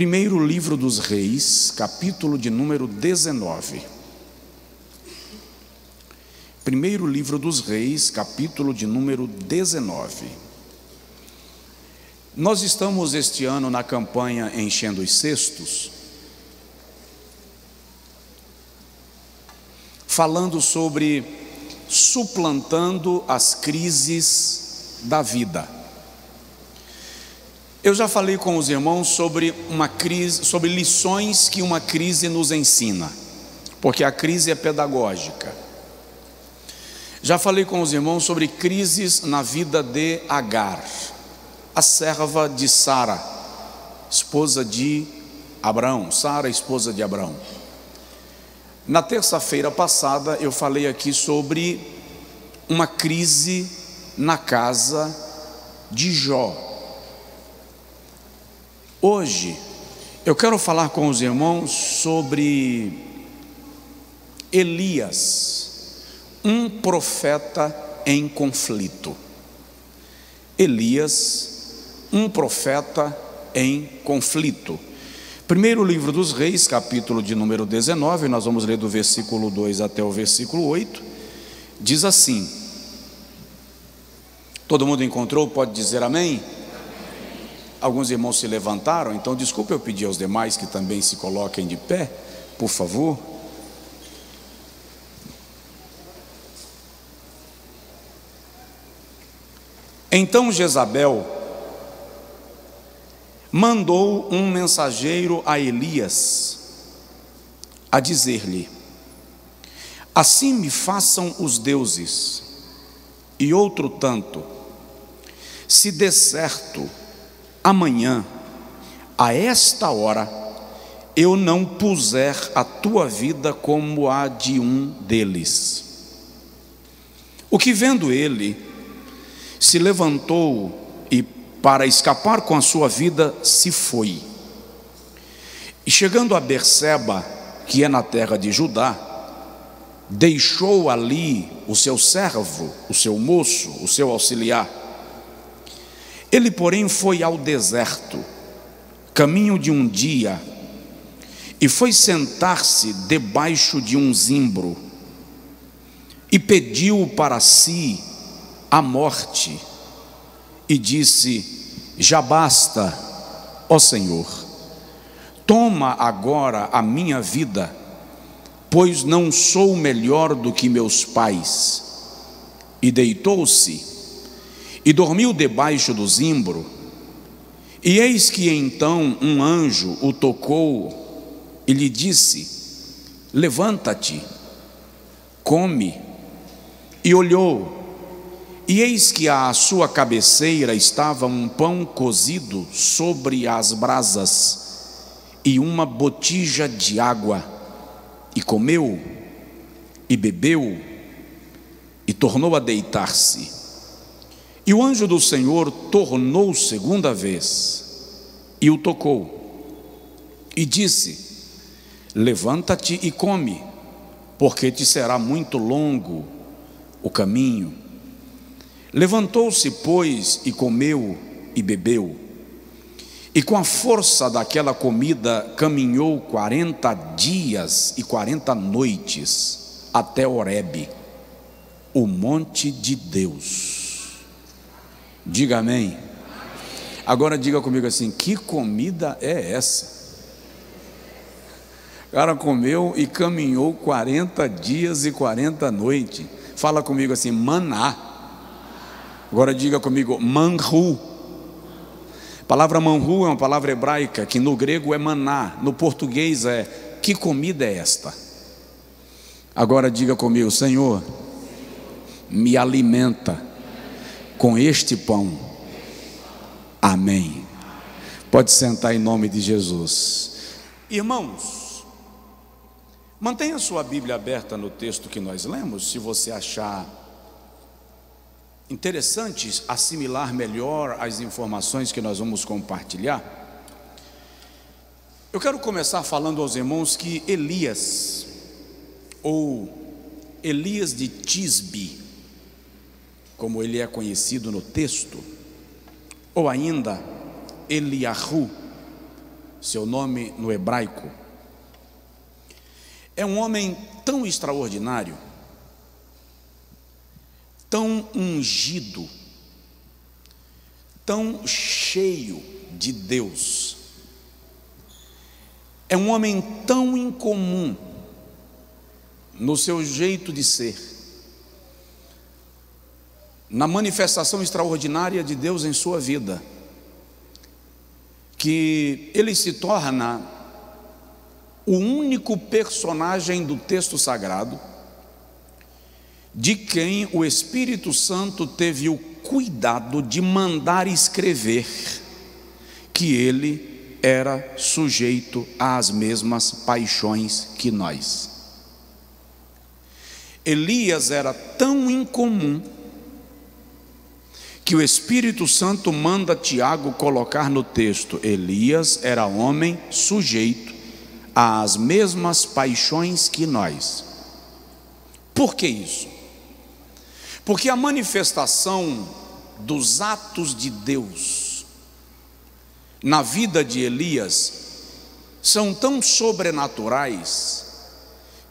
Primeiro livro dos Reis, capítulo de número 19. Primeiro livro dos Reis, capítulo de número 19. Nós estamos este ano na campanha Enchendo os Cestos, falando sobre suplantando as crises da vida. Eu já falei com os irmãos sobre uma crise, sobre lições que uma crise nos ensina, porque a crise é pedagógica. Já falei com os irmãos sobre crises na vida de Agar, a serva de Sara, esposa de Abraão. Sara, esposa de Abraão. Na terça-feira passada eu falei aqui sobre uma crise na casa de Jó. Hoje eu quero falar com os irmãos sobre Elias, um profeta em conflito. Elias, um profeta em conflito. Primeiro livro dos Reis, capítulo de número 19, nós vamos ler do versículo 2 até o versículo 8, diz assim. Todo mundo encontrou? Pode dizer amém? Alguns irmãos se levantaram, então desculpe eu pedir aos demais que também se coloquem de pé, por favor. Então Jezabel mandou um mensageiro a Elias, a dizer-lhe: assim me façam os deuses, e outro tanto, se der certo, amanhã, a esta hora, eu não puser a tua vida como a de um deles. O que vendo ele, se levantou e, para escapar com a sua vida, se foi. E chegando a Berseba, que é na terra de Judá, deixou ali o seu servo, o seu moço, o seu auxiliar. Ele, porém, foi ao deserto, caminho de um dia, e foi sentar-se debaixo de um zimbro, e pediu para si a morte, e disse: já basta, ó Senhor, toma agora a minha vida, pois não sou melhor do que meus pais. E deitou-se, e dormiu debaixo do zimbro. E eis que então um anjo o tocou e lhe disse: levanta-te, come. E olhou, e eis que à sua cabeceira estava um pão cozido sobre as brasas e uma botija de água. E comeu, e bebeu, e tornou a deitar-se. E o anjo do Senhor tornou segunda vez, e o tocou, e disse: levanta-te e come, porque te será muito longo o caminho. Levantou-se, pois, e comeu e bebeu, e com a força daquela comida caminhou 40 dias e 40 noites até Horebe, o monte de Deus. Diga amém. Agora diga comigo assim: que comida é essa? O cara comeu e caminhou 40 dias e 40 noites. Fala comigo assim: maná. Agora diga comigo: manru. A palavra manru é uma palavra hebraica que no grego é maná, no português é que comida é esta? Agora diga comigo: Senhor, me alimenta com este pão. Amém. Pode sentar em nome de Jesus. Irmãos, mantenha sua Bíblia aberta no texto que nós lemos, se você achar interessante assimilar melhor as informações que nós vamos compartilhar. Eu quero começar falando aos irmãos que Elias, ou Elias de Tisbe, como ele é conhecido no texto, ou ainda Eliahu, seu nome no hebraico. É um homem tão extraordinário, tão ungido, tão cheio de Deus. É um homem tão incomum no seu jeito de ser, na manifestação extraordinária de Deus em sua vida, que ele se torna o único personagem do texto sagrado de quem o Espírito Santo teve o cuidado de mandar escrever que ele era sujeito às mesmas paixões que nós. Elias era tão incomum que o Espírito Santo manda Tiago colocar no texto: Elias era homem sujeito às mesmas paixões que nós. Por que isso? Porque a manifestação dos atos de Deus na vida de Elias são tão sobrenaturais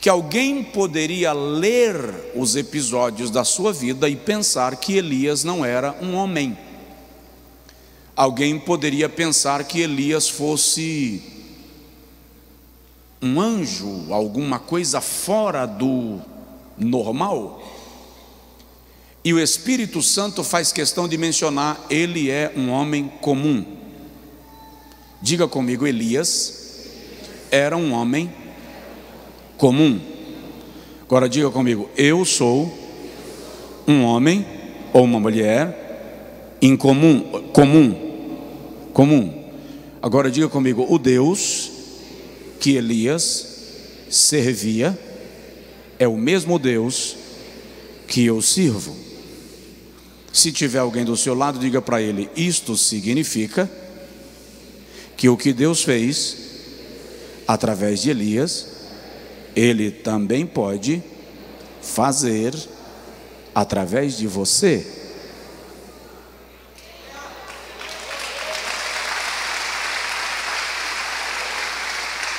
que alguém poderia ler os episódios da sua vida e pensar que Elias não era um homem. Alguém poderia pensar que Elias fosse um anjo, alguma coisa fora do normal. E o Espírito Santo faz questão de mencionar: ele é um homem comum. Diga comigo: Elias era um homem comum. Agora diga comigo: eu sou um homem ou uma mulher incomum, comum. Agora diga comigo: o Deus que Elias servia é o mesmo Deus que eu sirvo. Se tiver alguém do seu lado, diga para ele: isto significa que o que Deus fez através de Elias, ele também pode fazer através de você.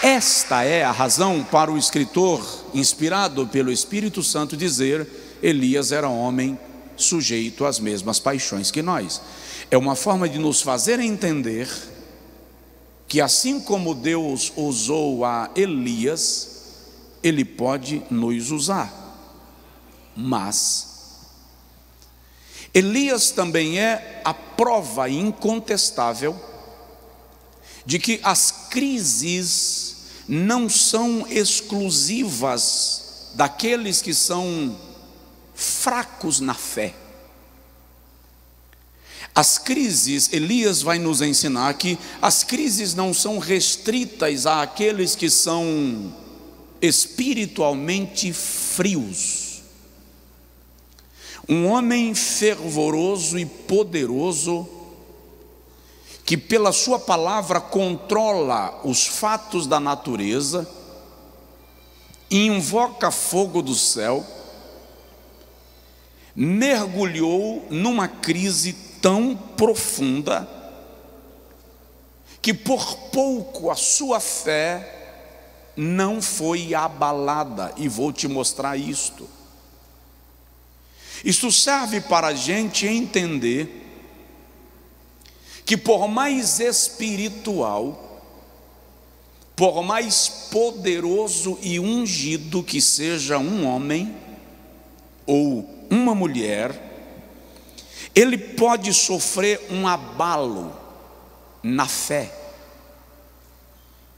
Esta é a razão para o escritor, inspirado pelo Espírito Santo, dizer: Elias era homem sujeito às mesmas paixões que nós. É uma forma de nos fazer entender que assim como Deus usou a Elias, ele pode nos usar. Mas Elias também é a prova incontestável de que as crises não são exclusivas daqueles que são fracos na fé. As crises, Elias vai nos ensinar que as crises não são restritas àqueles que são espiritualmente frios. Um homem fervoroso e poderoso, que pela sua palavra controla os fatos da natureza, invoca fogo do céu, mergulhou numa crise tão profunda que por pouco a sua fé não foi abalada. E vou te mostrar isto. Isto serve para a gente entender que por mais espiritual, por mais poderoso e ungido que seja um homem ou uma mulher, ele pode sofrer um abalo na fé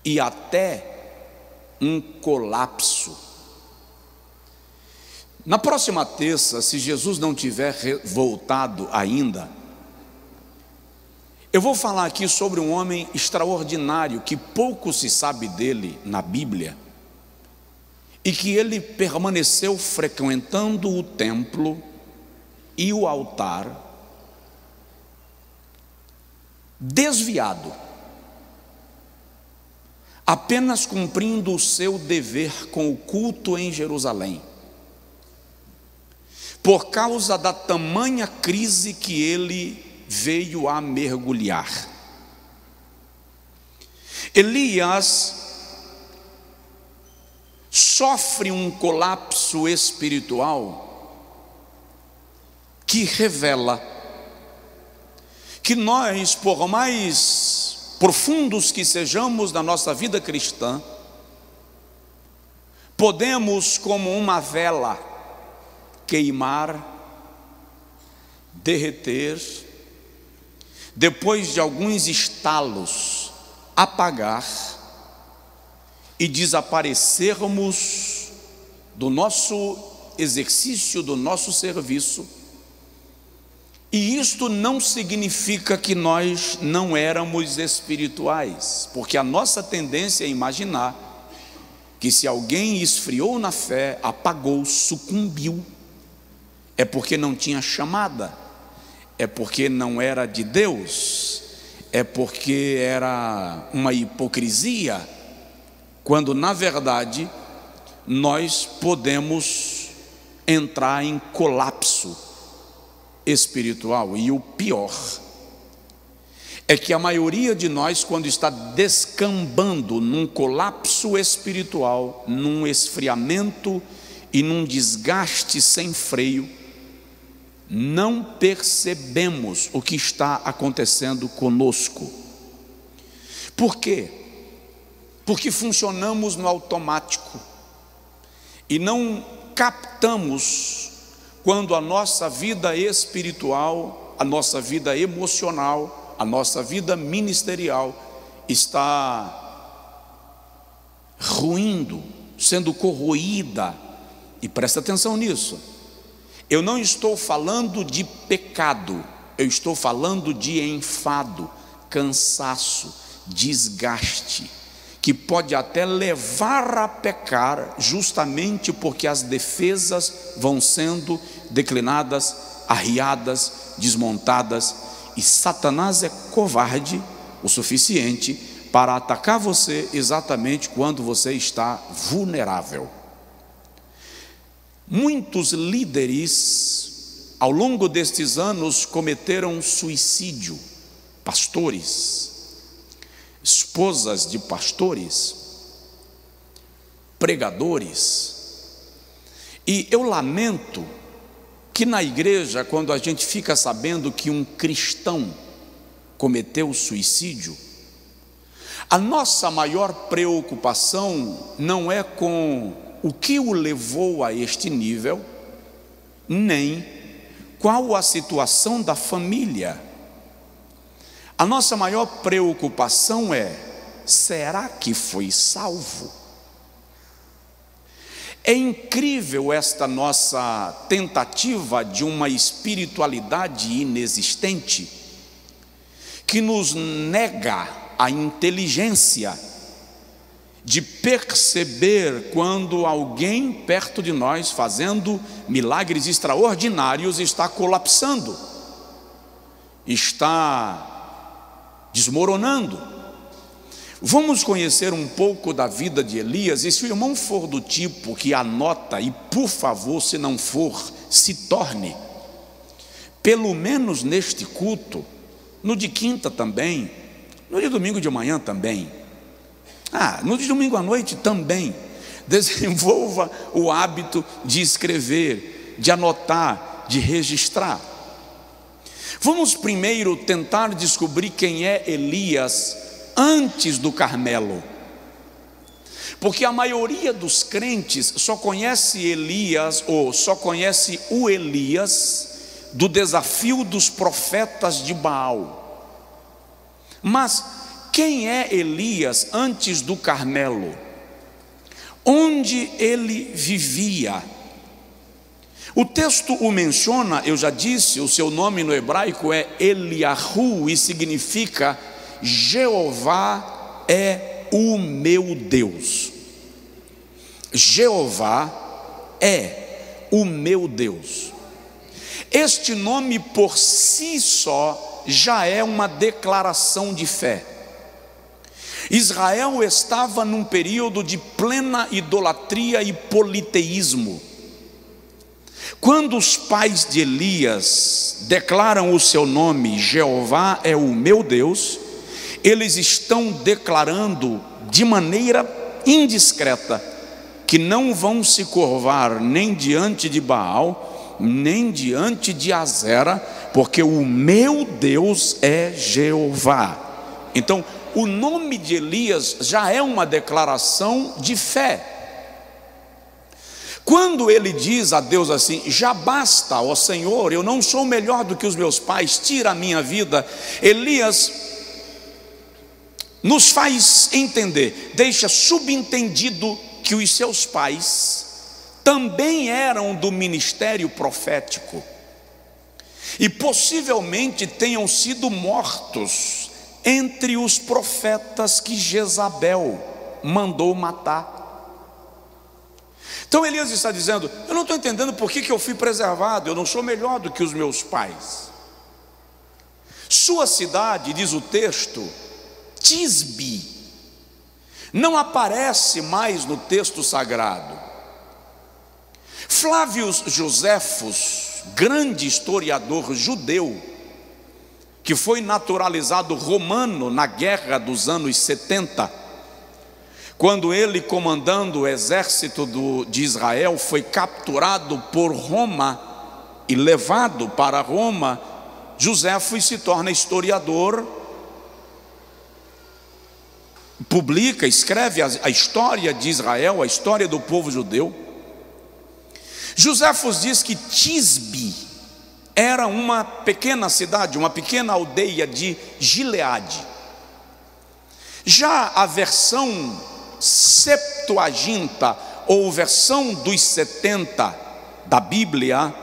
e até um colapso. Na próxima terça, se Jesus não tiver voltado ainda, eu vou falar aqui sobre um homem extraordinário que pouco se sabe dele na Bíblia, e que ele permaneceu frequentando o templo e o altar, desviado, apenas cumprindo o seu dever com o culto em Jerusalém, por causa da tamanha crise que ele veio a mergulhar. Elias sofre um colapso espiritual que revela que nós, por mais profundos que sejamos na nossa vida cristã, podemos, como uma vela, queimar, derreter, depois de alguns estalos, apagar e desaparecermos do nosso exercício, do nosso serviço. E isto não significa que nós não éramos espirituais, porque a nossa tendência é imaginar que se alguém esfriou na fé, apagou, sucumbiu, é porque não tinha chamada, é porque não era de Deus, é porque era uma hipocrisia, quando na verdade nós podemos entrar em colapso espiritual. E o pior é que a maioria de nós, quando está descambando num colapso espiritual, num esfriamento e num desgaste sem freio, não percebemos o que está acontecendo conosco. Por quê? Porque funcionamos no automático e não captamos quando a nossa vida espiritual, a nossa vida emocional, a nossa vida ministerial está ruindo, sendo corroída. E presta atenção nisso. Eu não estou falando de pecado, eu estou falando de enfado, cansaço, desgaste, que pode até levar a pecar, justamente porque as defesas vão sendo declinadas, arriadas, desmontadas, e Satanás é covarde o suficiente para atacar você exatamente quando você está vulnerável. Muitos líderes ao longo destes anos cometeram suicídio, pastores, esposas de pastores, pregadores. E eu lamento que na igreja, quando a gente fica sabendo que um cristão cometeu suicídio, a nossa maior preocupação não é com o que o levou a este nível, nem qual a situação da família. A nossa maior preocupação é: será que foi salvo? É incrível esta nossa tentativa de uma espiritualidade inexistente, que nos nega a inteligência de perceber quando alguém perto de nós, fazendo milagres extraordinários, está colapsando, está desmoronando. Vamos conhecer um pouco da vida de Elias, e se o irmão for do tipo que anota, e por favor, se não for, se torne, pelo menos neste culto, no de quinta também, no de domingo de manhã também, no de domingo à noite também, desenvolva o hábito de escrever, de anotar, de registrar. Vamos primeiro tentar descobrir quem é Elias antes do Carmelo, porque a maioria dos crentes só conhece Elias, ou só conhece o Elias do desafio dos profetas de Baal. Mas quem é Elias antes do Carmelo? Onde ele vivia? O texto o menciona, eu já disse, o seu nome no hebraico é Eliahu e significa Jeová é o meu Deus. Jeová é o meu Deus. Este nome por si só já é uma declaração de fé. Israel estava num período de plena idolatria e politeísmo. Quando os pais de Elias declaram o seu nome, Jeová é o meu Deus, eles estão declarando de maneira indiscreta que não vão se curvar nem diante de Baal, nem diante de Azera, porque o meu Deus é Jeová. Então, o nome de Elias já é uma declaração de fé. Quando ele diz a Deus assim: já basta, ó Senhor, eu não sou melhor do que os meus pais, tira a minha vida. Elias nos faz entender, deixa subentendido que os seus pais também eram do ministério profético e possivelmente tenham sido mortos entre os profetas que Jezabel mandou matar. Então Elias está dizendo: eu não estou entendendo por que eu fui preservado, eu não sou melhor do que os meus pais. Sua cidade, diz o texto, Tisbe, não aparece mais no texto sagrado. Flávio Joséfos, grande historiador judeu, que foi naturalizado romano na guerra dos anos 70, quando ele, comandando o exército de Israel, foi capturado por Roma e levado para Roma, Joséfos se torna historiador, publica, escreve a história de Israel, a história do povo judeu. Joséfos diz que Tisbe era uma pequena cidade, uma pequena aldeia de Gileade. Já a versão Septuaginta, ou versão dos 70 da Bíblia,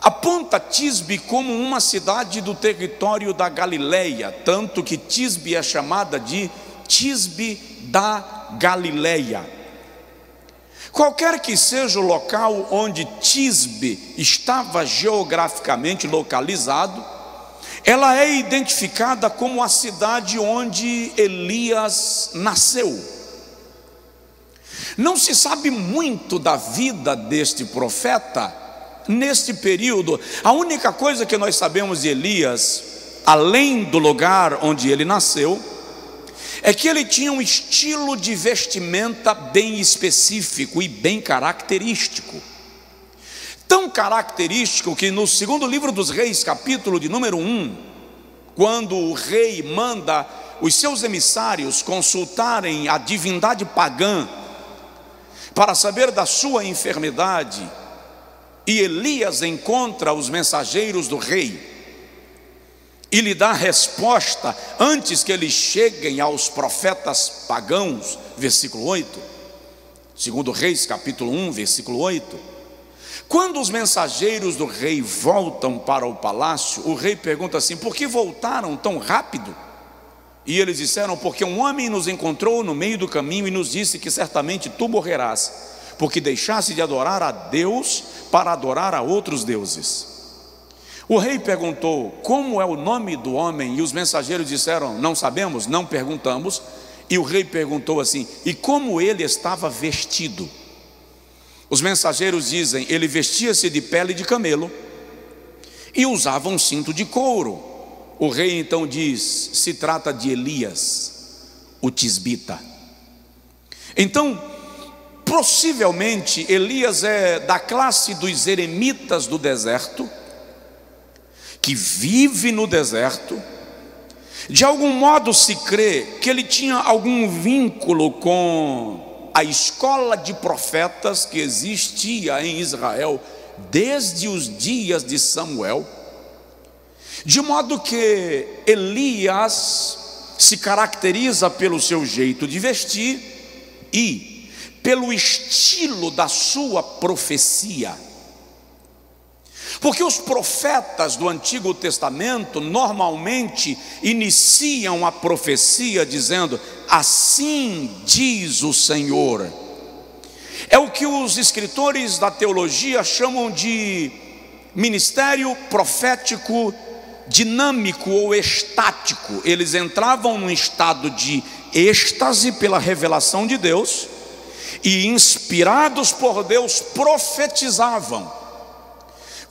aponta Tisbe como uma cidade do território da Galileia, tanto que Tisbe é chamada de Tisbe da Galileia. Qualquer que seja o local onde Tisbe estava geograficamente localizado, ela é identificada como a cidade onde Elias nasceu. Não se sabe muito da vida deste profeta neste período. A única coisa que nós sabemos de Elias, além do lugar onde ele nasceu, é que ele tinha um estilo de vestimenta bem específico e bem característico. Tão característico que no segundo livro dos Reis, capítulo de número 1, quando o rei manda os seus emissários consultarem a divindade pagã para saber da sua enfermidade, e Elias encontra os mensageiros do rei e lhe dá resposta antes que eles cheguem aos profetas pagãos, versículo 8, segundo Reis capítulo 1, versículo 8. Quando os mensageiros do rei voltam para o palácio, o rei pergunta assim: por que voltaram tão rápido? E eles disseram: porque um homem nos encontrou no meio do caminho e nos disse que certamente tu morrerás, porque deixaste de adorar a Deus para adorar a outros deuses. O rei perguntou: como é o nome do homem? E os mensageiros disseram: não sabemos, não perguntamos. E o rei perguntou assim: e como ele estava vestido? Os mensageiros dizem: ele vestia-se de pele de camelo e usava um cinto de couro. O rei então diz: se trata de Elias, o tisbita. Então, possivelmente Elias é da classe dos eremitas do deserto, que vive no deserto. De algum modo se crê que ele tinha algum vínculo com a escola de profetas que existia em Israel desde os dias de Samuel, de modo que Elias se caracteriza pelo seu jeito de vestir e pelo estilo da sua profecia. Porque os profetas do Antigo Testamento normalmente iniciam a profecia dizendo: assim diz o Senhor. É o que os escritores da teologia chamam de ministério profético dinâmico ou estático. Eles entravam num estado de êxtase pela revelação de Deus e, inspirados por Deus, profetizavam.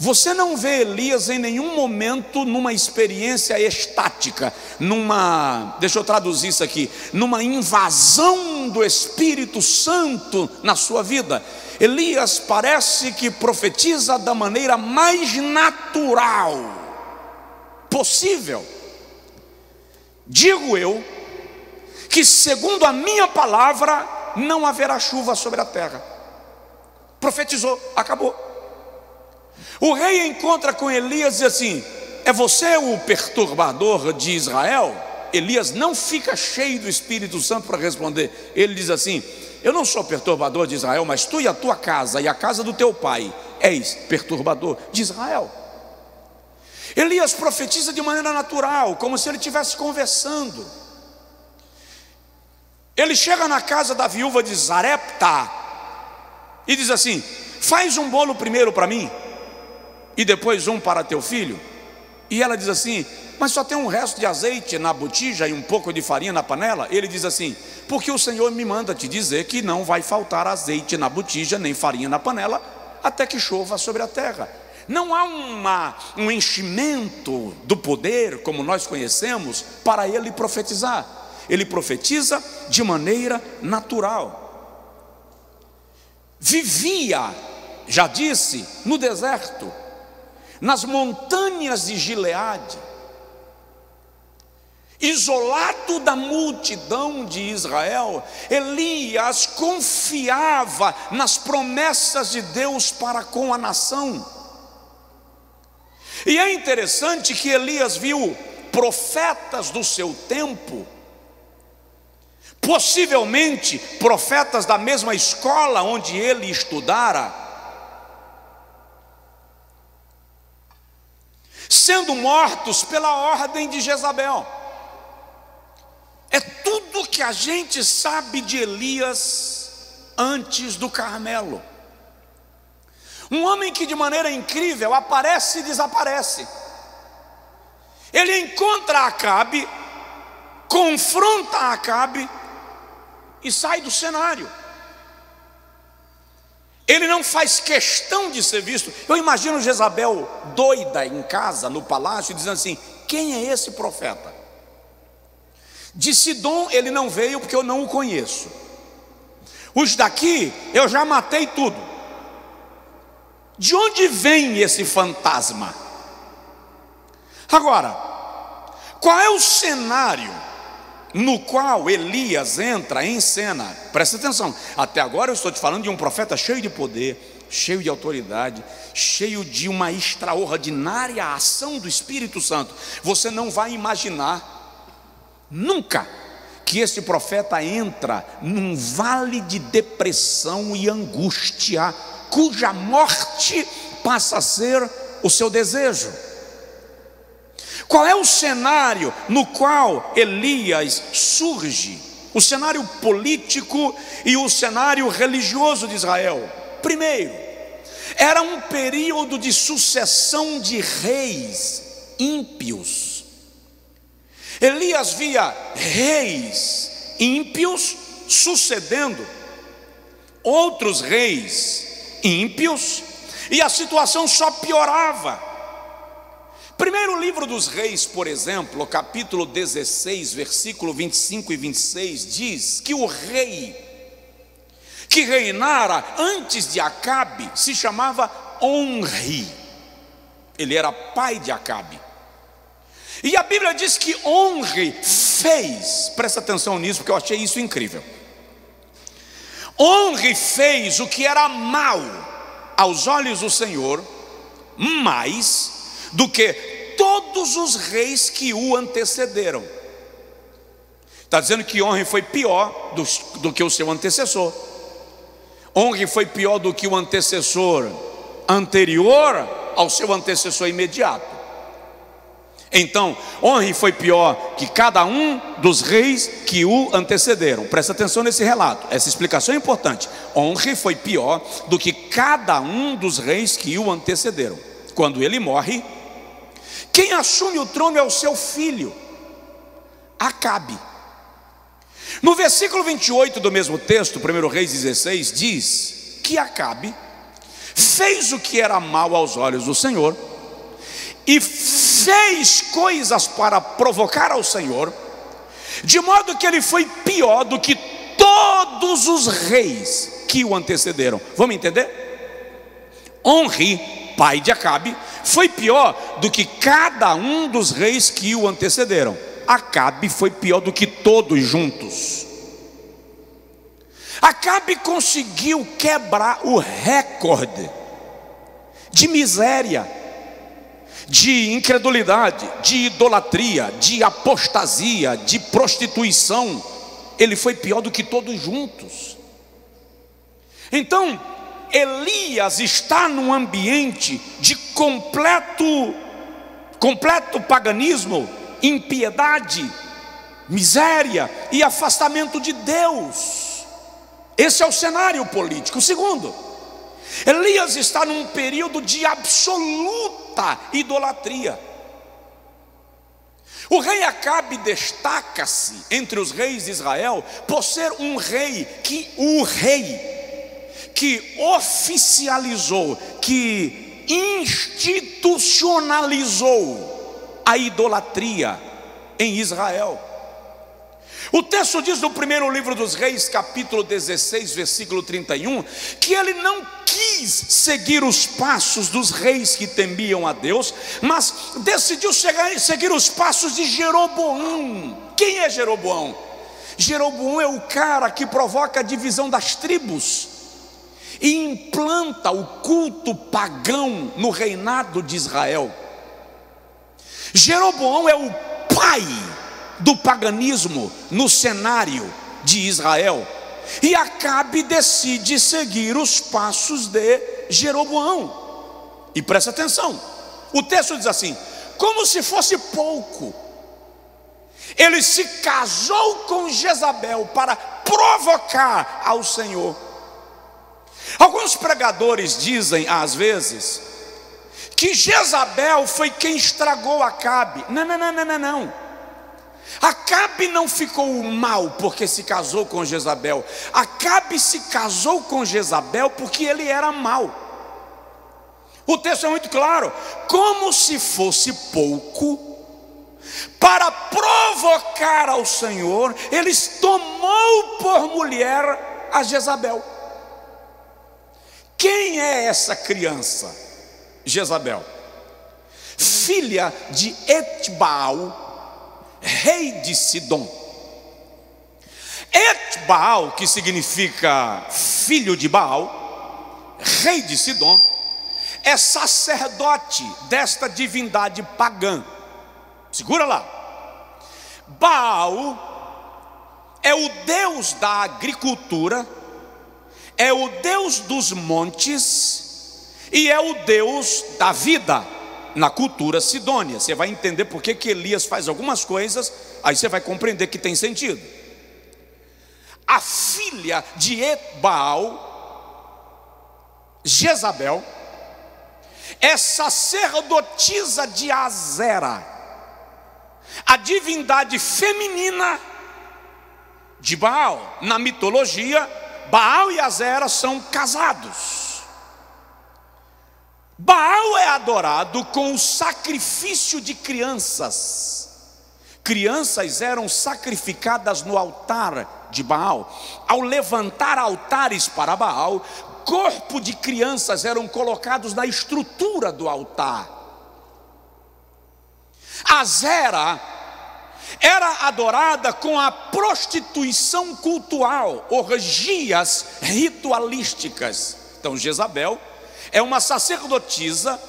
Você não vê Elias em nenhum momento numa experiência estática, deixa eu traduzir isso aqui, numa invasão do Espírito Santo na sua vida. Elias parece que profetiza da maneira mais natural possível. Digo eu que, segundo a minha palavra, não haverá chuva sobre a terra. Profetizou, acabou. O rei encontra com Elias e diz assim: é você o perturbador de Israel? Elias não fica cheio do Espírito Santo para responder. Ele diz assim: eu não sou perturbador de Israel, mas tu e a tua casa e a casa do teu pai és perturbador de Israel. Elias profetiza de maneira natural, como se ele estivesse conversando. Ele chega na casa da viúva de Zarepta e diz assim: faz um bolo primeiro para mim e depois um para teu filho. E ela diz assim: mas só tem um resto de azeite na botija e um pouco de farinha na panela. Ele diz assim: porque o Senhor me manda te dizer que não vai faltar azeite na botija nem farinha na panela até que chova sobre a terra. Não há um enchimento do poder como nós conhecemos para ele profetizar. Ele profetiza de maneira natural. Vivia, já disse, no deserto, nas montanhas de Gileade, isolado da multidão de Israel. Elias confiava nas promessas de Deus para com a nação. E é interessante que Elias viu profetas do seu tempo, possivelmente profetas da mesma escola onde ele estudara, sendo mortos pela ordem de Jezabel. É tudo que a gente sabe de Elias antes do Carmelo. Um homem que de maneira incrível aparece e desaparece. Ele encontra Acabe, confronta Acabe e sai do cenário. Ele não faz questão de ser visto. Eu imagino Jezabel doida em casa, no palácio, dizendo assim: quem é esse profeta? De Sidom ele não veio porque eu não o conheço. Os daqui eu já matei tudo. De onde vem esse fantasma? Agora, qual é o cenário no qual Elias entra em cena? Presta atenção, até agora eu estou te falando de um profeta cheio de poder, cheio de autoridade, cheio de uma extraordinária ação do Espírito Santo. Você não vai imaginar nunca que esse profeta entra num vale de depressão e angústia, cuja morte passa a ser o seu desejo. Qual é o cenário no qual Elias surge? O cenário político e o cenário religioso de Israel. Primeiro, era um período de sucessão de reis ímpios. Elias via reis ímpios sucedendo outros reis ímpios, e a situação só piorava. Primeiro livro dos Reis, por exemplo, capítulo 16, versículo 25 e 26, diz que o rei que reinara antes de Acabe se chamava Onri. Ele era pai de Acabe. E a Bíblia diz que Onri fez, presta atenção nisso porque eu achei isso incrível. Onri fez o que era mal aos olhos do Senhor, mais do que todos os reis que o antecederam. Está dizendo que Onri foi pior do que o seu antecessor. Onri foi pior do que o antecessor anterior ao seu antecessor imediato. Então, Onri foi pior que cada um dos reis que o antecederam. Presta atenção nesse relato, essa explicação é importante. Onri foi pior do que cada um dos reis que o antecederam. Quando ele morre, quem assume o trono é o seu filho, Acabe. No versículo 28 do mesmo texto, 1 Reis 16, diz que Acabe fez o que era mal aos olhos do Senhor, e fez coisas para provocar ao Senhor, de modo que ele foi pior do que todos os reis que o antecederam. Vamos entender? Onri, pai de Acabe, foi pior do que cada um dos reis que o antecederam. Acabe foi pior do que todos juntos. Acabe conseguiu quebrar o recorde de miséria, de incredulidade, de idolatria, de apostasia, de prostituição. Ele foi pior do que todos juntos. Então, Elias está num ambiente de completo paganismo, impiedade, miséria e afastamento de Deus. Esse é o cenário político. Segundo, Elias está num período de absoluta idolatria. O rei Acabe destaca-se entre os reis de Israel por ser um rei que oficializou, que institucionalizou a idolatria em Israel. O texto diz no primeiro livro dos Reis, capítulo 16, versículo 31, que ele não quis seguir os passos dos reis que temiam a Deus, mas decidiu seguir os passos de Jeroboão. Quem é Jeroboão? Jeroboão é o cara que provoca a divisão das tribos e implanta o culto pagão no reinado de Israel. Jeroboão é o pai do paganismo no cenário de Israel, e Acabe decide seguir os passos de Jeroboão. E presta atenção, o texto diz assim: como se fosse pouco, ele se casou com Jezabel para provocar ao Senhor. Alguns pregadores dizem às vezes que Jezabel foi quem estragou Acabe. Não. Acabe não ficou mal porque se casou com Jezabel. Acabe se casou com Jezabel porque ele era mau. O texto é muito claro. Como se fosse pouco, para provocar ao Senhor, ele tomou por mulher a Jezabel. Quem é essa criança? Jezabel, filha de Etbaal, rei de Sidom. Etbaal, que significa filho de Baal, rei de Sidom, é sacerdote desta divindade pagã. Segura lá. Baal é o deus da agricultura, é o deus dos montes e é o deus da vida na cultura sidônia. Você vai entender por que Elias faz algumas coisas, aí você vai compreender que tem sentido. A filha de Etbaal, Jezabel, é sacerdotisa de Azera, a divindade feminina de Baal. Na mitologia, Baal e Azera são casados. Baal é adorado com o sacrifício de crianças. Crianças eram sacrificadas no altar de Baal. Ao levantar altares para Baal, corpo de crianças eram colocados na estrutura do altar. Azera era adorada com a prostituição cultural, orgias ritualísticas. Então Jezabel é uma sacerdotisa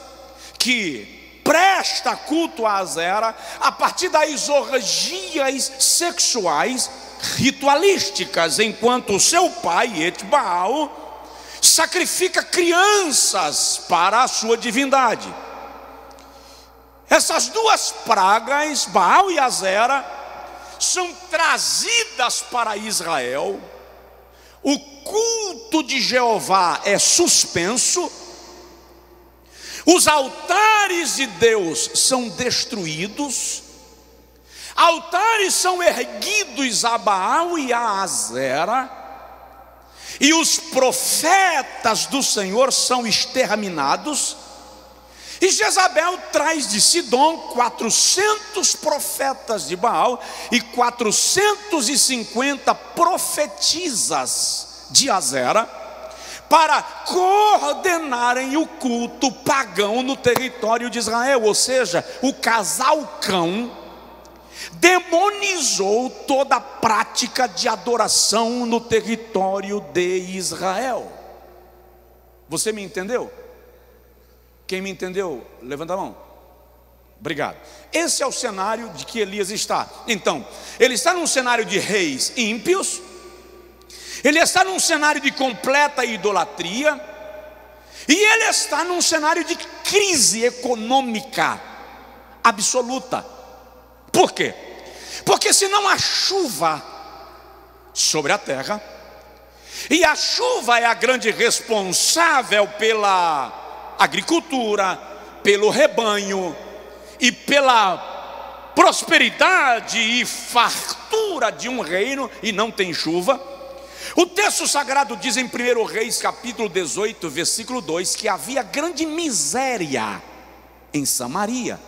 que presta culto a Azera a partir das orgias sexuais ritualísticas, enquanto o seu pai, Etbaal, sacrifica crianças para a sua divindade. Essas duas pragas, Baal e Azera, são trazidas para Israel. O culto de Jeová é suspenso. Os altares de Deus são destruídos. Altares são erguidos a Baal e a Azera. e os profetas do Senhor são exterminados. E Jezabel traz de Sidom 400 profetas de Baal e 450 profetisas de Azera, para coordenarem o culto pagão no território de Israel. Ou seja, o casal cão demonizou toda a prática de adoração no território de Israel. Você me entendeu? Quem me entendeu, levanta a mão. Obrigado. Esse é o cenário de que Elias está. Então, ele está num cenário de reis ímpios, ele está num cenário de completa idolatria, e ele está num cenário de crise econômica absoluta. Por quê? Porque se não há chuva sobre a terra, e a chuva é a grande responsável pela agricultura, pelo rebanho e pela prosperidade e fartura de um reino, e não tem chuva. O texto sagrado diz em 1 Reis capítulo 18 versículo 2 que havia grande miséria em Samaria.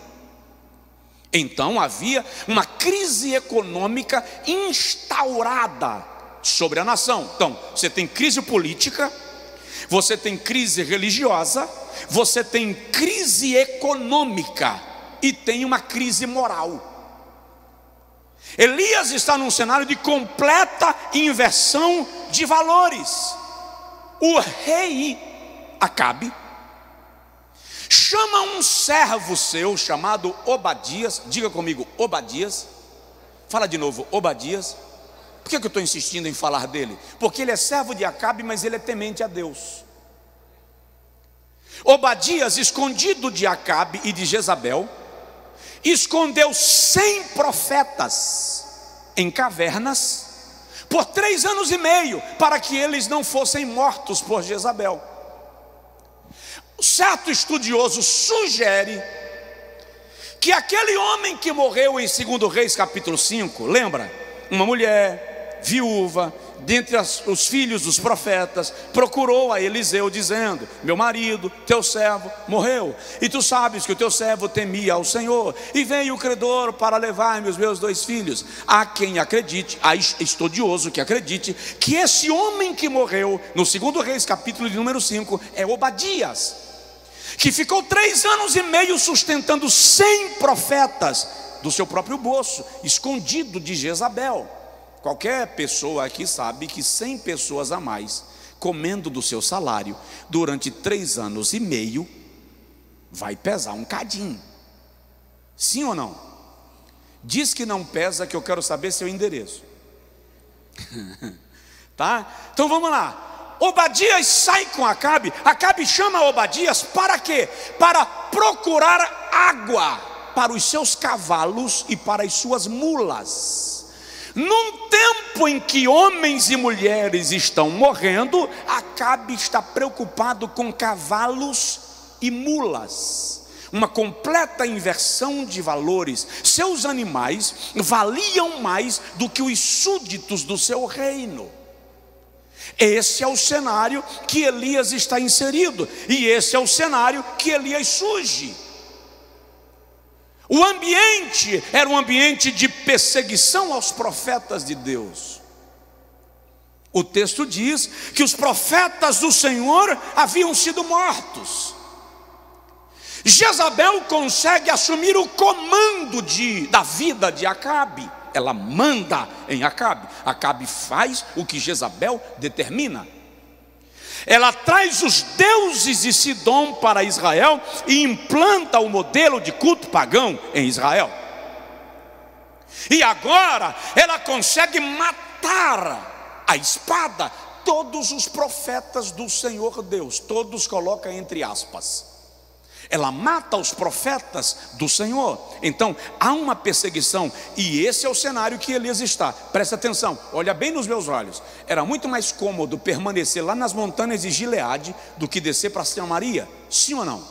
Então havia uma crise econômica instaurada sobre a nação. Então você tem crise política, você tem crise religiosa, você tem crise econômica e tem uma crise moral. Elias está num cenário de completa inversão de valores. O rei Acabe chama um servo seu chamado Obadias. Diga comigo, Obadias. Fala de novo, Obadias. Por que eu estou insistindo em falar dele? Porque ele é servo de Acabe, mas ele é temente a Deus. Obadias, escondido de Acabe e de Jezabel, escondeu 100 profetas em cavernas por 3 anos e meio, para que eles não fossem mortos por Jezabel. Certo estudioso sugere que aquele homem que morreu em 2 Reis capítulo 5, lembra? Uma mulher viúva, dentre os filhos dos profetas, procurou a Eliseu dizendo: meu marido, teu servo, morreu, e tu sabes que o teu servo temia ao Senhor, e veio o credor para levar-me os meus 2 filhos. Há quem acredite, há estudioso que acredite, que esse homem que morreu no 2 Reis capítulo de número 5 é Obadias, que ficou 3 anos e meio sustentando 100 profetas do seu próprio bolso, escondido de Jezabel. Qualquer pessoa aqui sabe que 100 pessoas a mais comendo do seu salário durante 3 anos e meio vai pesar um cadinho. Sim ou não? Diz que não pesa, que eu quero saber seu endereço. Tá? Então vamos lá. Obadias sai com Acabe. Acabe chama Obadias para quê? Para procurar água para os seus cavalos e para as suas mulas. Num tempo em que homens e mulheres estão morrendo, Acabe está preocupado com cavalos e mulas. Uma completa inversão de valores. Seus animais valiam mais do que os súditos do seu reino. Esse é o cenário que Elias está inserido, e esse é o cenário que Elias surge. O ambiente era um ambiente de perseguição aos profetas de Deus. O texto diz que os profetas do Senhor haviam sido mortos. Jezabel consegue assumir o comando da vida de Acabe. Ela manda em Acabe. Acabe faz o que Jezabel determina. Ela traz os deuses de Sidom para Israel e implanta o modelo de culto pagão em Israel. E agora ela consegue matar a espada todos os profetas do Senhor Deus. Todos coloca entre aspas. Ela mata os profetas do Senhor. Então há uma perseguição, e esse é o cenário que Elias está. Presta atenção, olha bem nos meus olhos. Era muito mais cômodo permanecer lá nas montanhas de Gileade do que descer para Samaria. Sim ou não?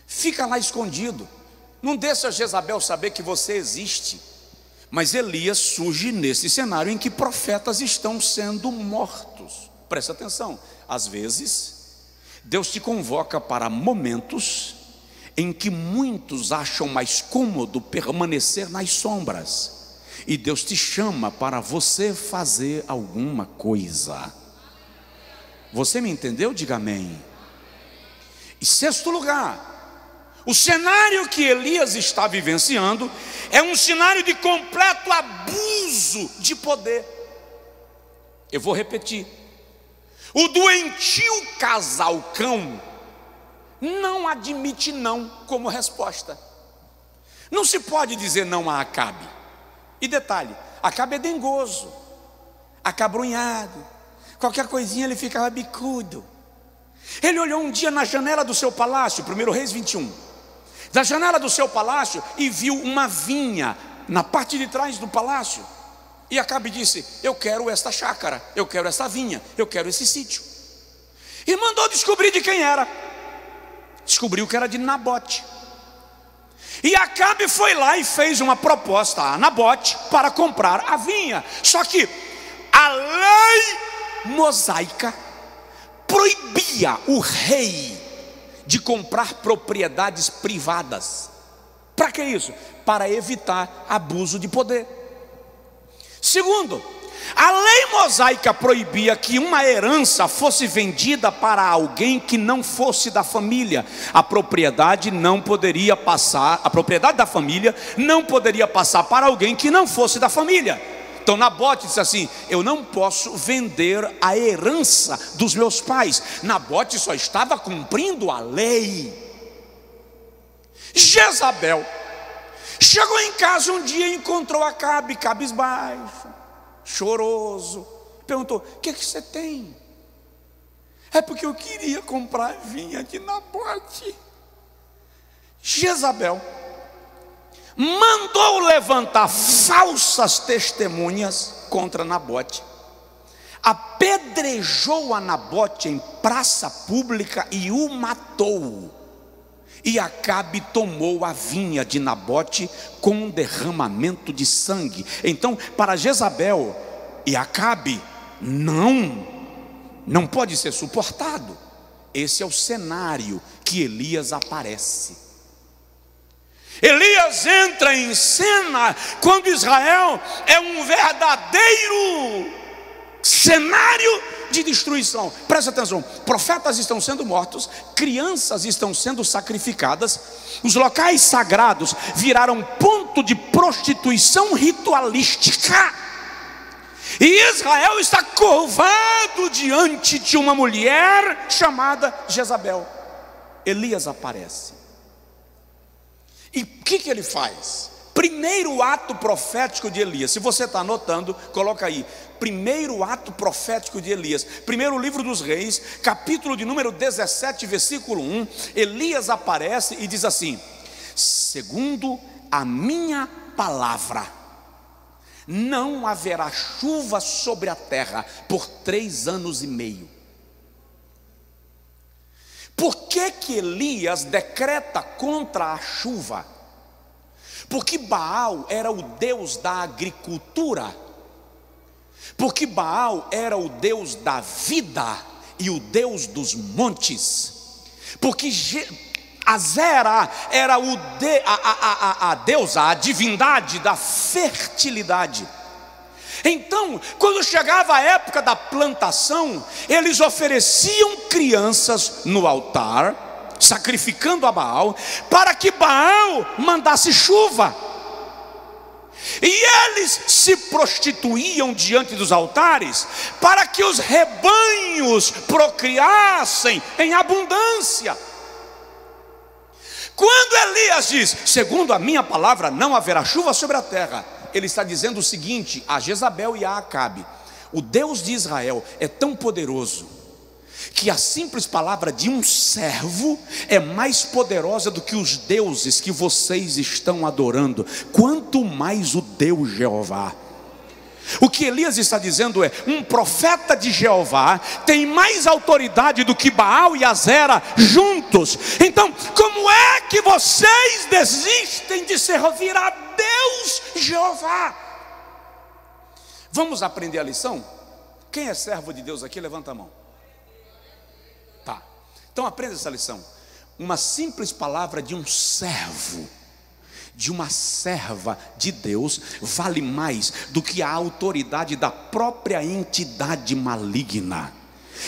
Fica lá escondido. Não deixa Jezabel saber que você existe, Mas Elias surge nesse cenário em que profetas estão sendo mortos. Presta atenção, às vezes Deus te convoca para momentos em que muitos acham mais cômodo permanecer nas sombras, e Deus te chama para você fazer alguma coisa. Você me entendeu? Diga amém. Em sexto lugar, o cenário que Elias está vivenciando é um cenário de completo abuso de poder. Eu vou repetir: o doentio casal cão não admite não como resposta. Não se pode dizer não a Acabe. E detalhe, Acabe é dengoso, acabrunhado, qualquer coisinha ele ficava bicudo. Ele olhou um dia na janela do seu palácio, 1 Reis 21, da janela do seu palácio, e viu uma vinha na parte de trás do palácio. E Acabe disse: eu quero esta chácara, eu quero essa vinha, eu quero esse sítio. E mandou descobrir de quem era. Descobriu que era de Nabote. E Acabe foi lá e fez uma proposta a Nabote para comprar a vinha. Só que a lei mosaica proibia o rei de comprar propriedades privadas. Para que isso? Para evitar abuso de poder. Segundo, a lei mosaica proibia que uma herança fosse vendida para alguém que não fosse da família. A propriedade da família não poderia passar para alguém que não fosse da família. Então Nabote disse assim: eu não posso vender a herança dos meus pais. Nabote só estava cumprindo a lei. Jezabel chegou em casa um dia e encontrou Acabe cabisbaixo, choroso. Perguntou: o que você tem? É porque eu queria comprar a vinha de Nabote. Jezabel mandou levantar falsas testemunhas contra Nabote, apedrejou a Nabote em praça pública e o matou. E Acabe tomou a vinha de Nabote com um derramamento de sangue. Então, para Jezabel e Acabe, não pode ser suportado. Esse é o cenário que Elias aparece. Elias entra em cena quando Israel é um verdadeiro cenário de destruição. Presta atenção: profetas estão sendo mortos, crianças estão sendo sacrificadas, os locais sagrados viraram ponto de prostituição ritualística, e Israel está curvado diante de uma mulher chamada Jezabel. Elias aparece. E o que ele faz? Primeiro ato profético de Elias. Se você está anotando, coloca aí: primeiro ato profético de Elias. Primeiro livro dos Reis, capítulo de número 17, versículo 1. Elias aparece e diz assim: segundo a minha palavra, não haverá chuva sobre a terra por 3 anos e meio. Por que Elias decreta contra a chuva? Porque Baal era o deus da agricultura, porque Baal era o deus da vida e o deus dos montes, porque Azera era a deusa, a divindade da fertilidade. Então, quando chegava a época da plantação, eles ofereciam crianças no altar, sacrificando a Baal, para que Baal mandasse chuva. E eles se prostituíam diante dos altares para que os rebanhos procriassem em abundância. Quando Elias diz: segundo a minha palavra, não haverá chuva sobre a terra, ele está dizendo o seguinte a Jezabel e a Acabe: o Deus de Israel é tão poderoso que a simples palavra de um servo é mais poderosa do que os deuses que vocês estão adorando, quanto mais o Deus Jeová. O que Elias está dizendo é: um profeta de Jeová tem mais autoridade do que Baal e Azera juntos. Então, como é que vocês desistem de servir a Deus Jeová? Vamos aprender a lição? Quem é servo de Deus aqui, levanta a mão. Tá, então aprenda essa lição. Uma simples palavra de um servo, de uma serva de Deus, vale mais do que a autoridade da própria entidade maligna.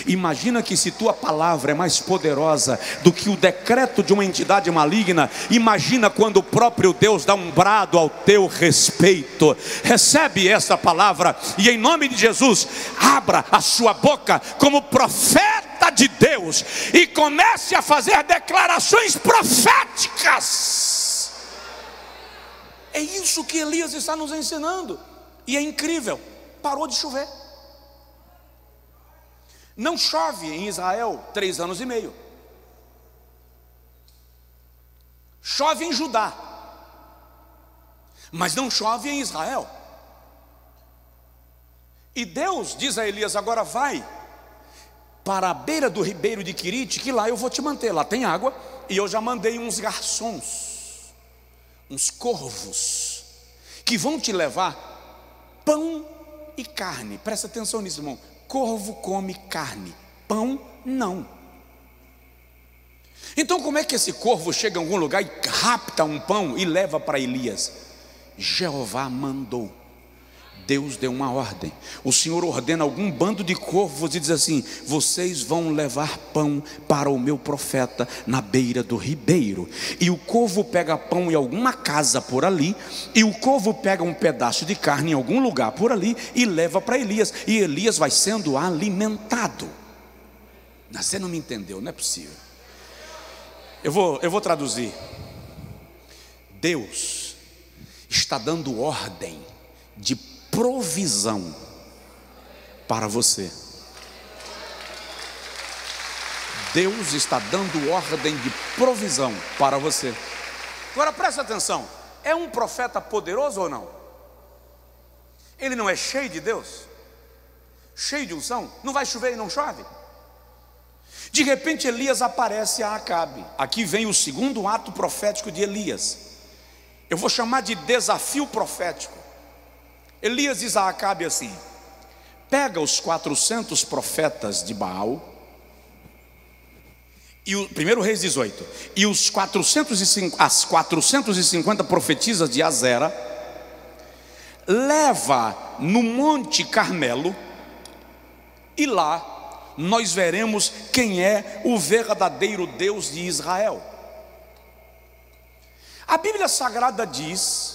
Imagina que se tua palavra é mais poderosa do que o decreto de uma entidade maligna, imagina quando o próprio Deus dá um brado ao teu respeito. Recebe essa palavra e em nome de Jesus, abra a sua boca como profeta de Deus e comece a fazer declarações proféticas. É isso que Elias está nos ensinando. E é incrível, parou de chover. Não chove em Israel 3 anos e meio. Chove em Judá, mas não chove em Israel. E Deus diz a Elias: agora vai para a beira do ribeiro de Querite, que lá eu vou te manter, lá tem água. E eu já mandei uns garçons, uns corvos, que vão te levar pão e carne. Presta atenção nisso, irmão. Corvo come carne, pão não. Então como é que esse corvo chega em algum lugar e rapta um pão e leva para Elias? Jeová mandou. Deus deu uma ordem. O Senhor ordena algum bando de corvos e diz assim: vocês vão levar pão para o meu profeta na beira do ribeiro. E o corvo pega pão em alguma casa por ali, e o corvo pega um pedaço de carne em algum lugar por ali e leva para Elias. E Elias vai sendo alimentado. Você não me entendeu, não é possível. Eu vou traduzir. Deus está dando ordem de provisão para você. Deus está dando ordem de provisão para você. Agora presta atenção, é um profeta poderoso ou não? Ele não é cheio de Deus? Cheio de unção? Não vai chover e não chove? De repente Elias aparece a Acabe. Aqui vem o segundo ato profético de Elias. Eu vou chamar de desafio profético. Elias diz a Acabe assim: pega os 400 profetas de Baal, e o 1 Reis 18, e as 450 profetisas de Azera, leva no Monte Carmelo, e lá nós veremos quem é o verdadeiro Deus de Israel. A Bíblia Sagrada diz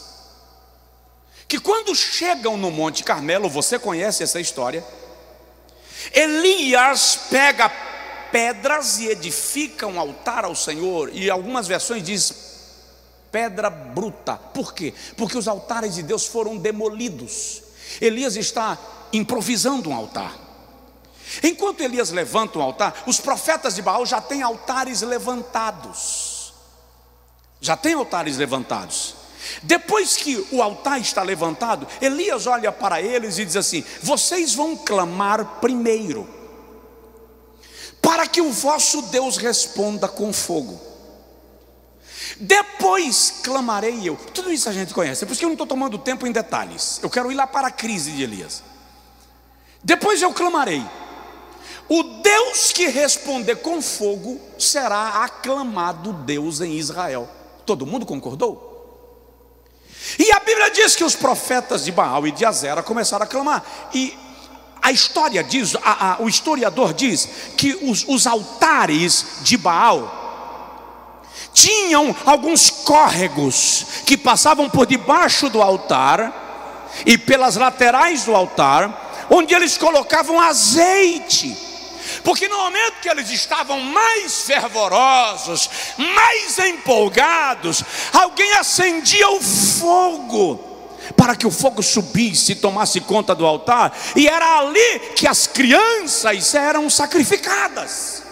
que quando chegam no Monte Carmelo, você conhece essa história, Elias pega pedras e edifica um altar ao Senhor, e algumas versões diz pedra bruta. Por quê? Porque os altares de Deus foram demolidos. Elias está improvisando um altar. Enquanto Elias levanta um altar, os profetas de Baal já têm altares levantados. Depois que o altar está levantado, Elias olha para eles e diz assim: vocês vão clamar primeiro, para que o vosso Deus responda com fogo. Depois clamarei eu. Tudo isso a gente conhece, é por isso que eu não estou tomando tempo em detalhes. Eu quero ir lá para a crise de Elias. Depois eu clamarei. O Deus que responder com fogo será aclamado Deus em Israel. Todo mundo concordou? E a Bíblia diz que os profetas de Baal e de Azera começaram a clamar. E a história diz, o historiador diz que os altares de Baal tinham alguns córregos que passavam por debaixo do altar e pelas laterais do altar, onde eles colocavam azeite. Porque no momento que eles estavam mais fervorosos, mais empolgados, alguém acendia o fogo, para que o fogo subisse e tomasse conta do altar. E era ali que as crianças eram sacrificadas,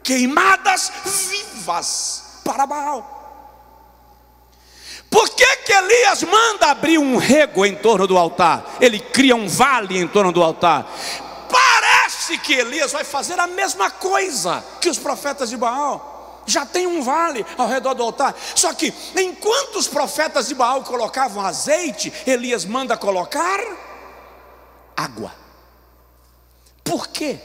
queimadas vivas para Baal. Por que Elias manda abrir um rego em torno do altar? Ele cria um vale em torno do altar. Parece que Elias vai fazer a mesma coisa que os profetas de Baal. Já tem um vale ao redor do altar. Só que enquanto os profetas de Baal colocavam azeite, Elias manda colocar água. Por quê?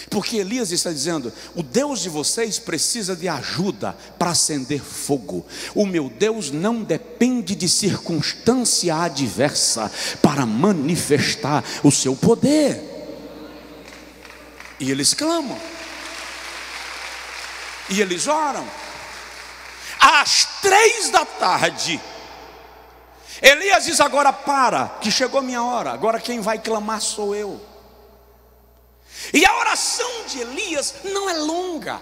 Porque Elias está dizendo: o Deus de vocês precisa de ajuda para acender fogo. O meu Deus não depende de circunstância adversa para manifestar o seu poder. E eles clamam, e eles oram. Às 3 da tarde, Elias diz: agora para, que chegou a minha hora, agora quem vai clamar sou eu. E a oração de Elias não é longa.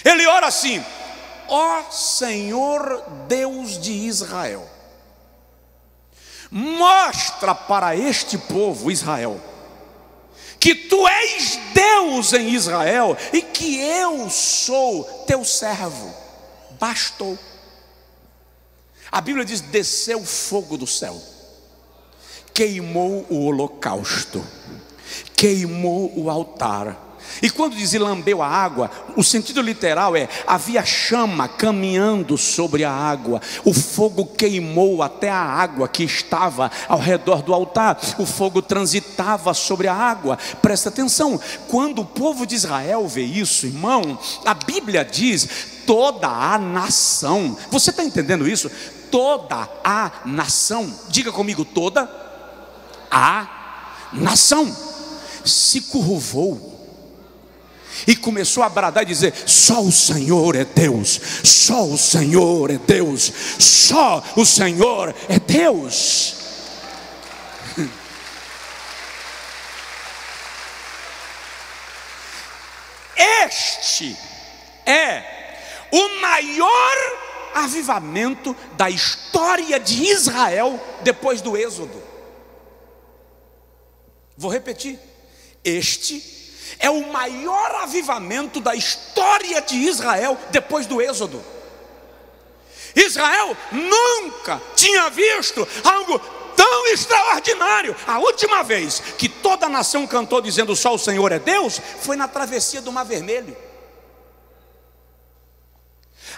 Ele ora assim: ó Senhor Deus de Israel, mostra para este povo Israel que tu és Deus em Israel e que eu sou teu servo. Bastou. A Bíblia diz: desceu fogo do céu, queimou o holocausto, queimou o altar. E quando diz lambeu a água, o sentido literal é: havia chama caminhando sobre a água. O fogo queimou até a água que estava ao redor do altar. O fogo transitava sobre a água. Presta atenção, quando o povo de Israel vê isso, irmão, a Bíblia diz: toda a nação. Você está entendendo isso? Toda a nação, diga comigo, toda a nação se curvou e começou a bradar e dizer: só o Senhor é Deus, só o Senhor é Deus, só o Senhor é Deus. Este é o maior avivamento da história de Israel depois do Êxodo. Vou repetir: este é o maior avivamento da história de Israel depois do Êxodo. Israel nunca tinha visto algo tão extraordinário. A última vez que toda a nação cantou dizendo só o Senhor é Deus foi na travessia do Mar Vermelho.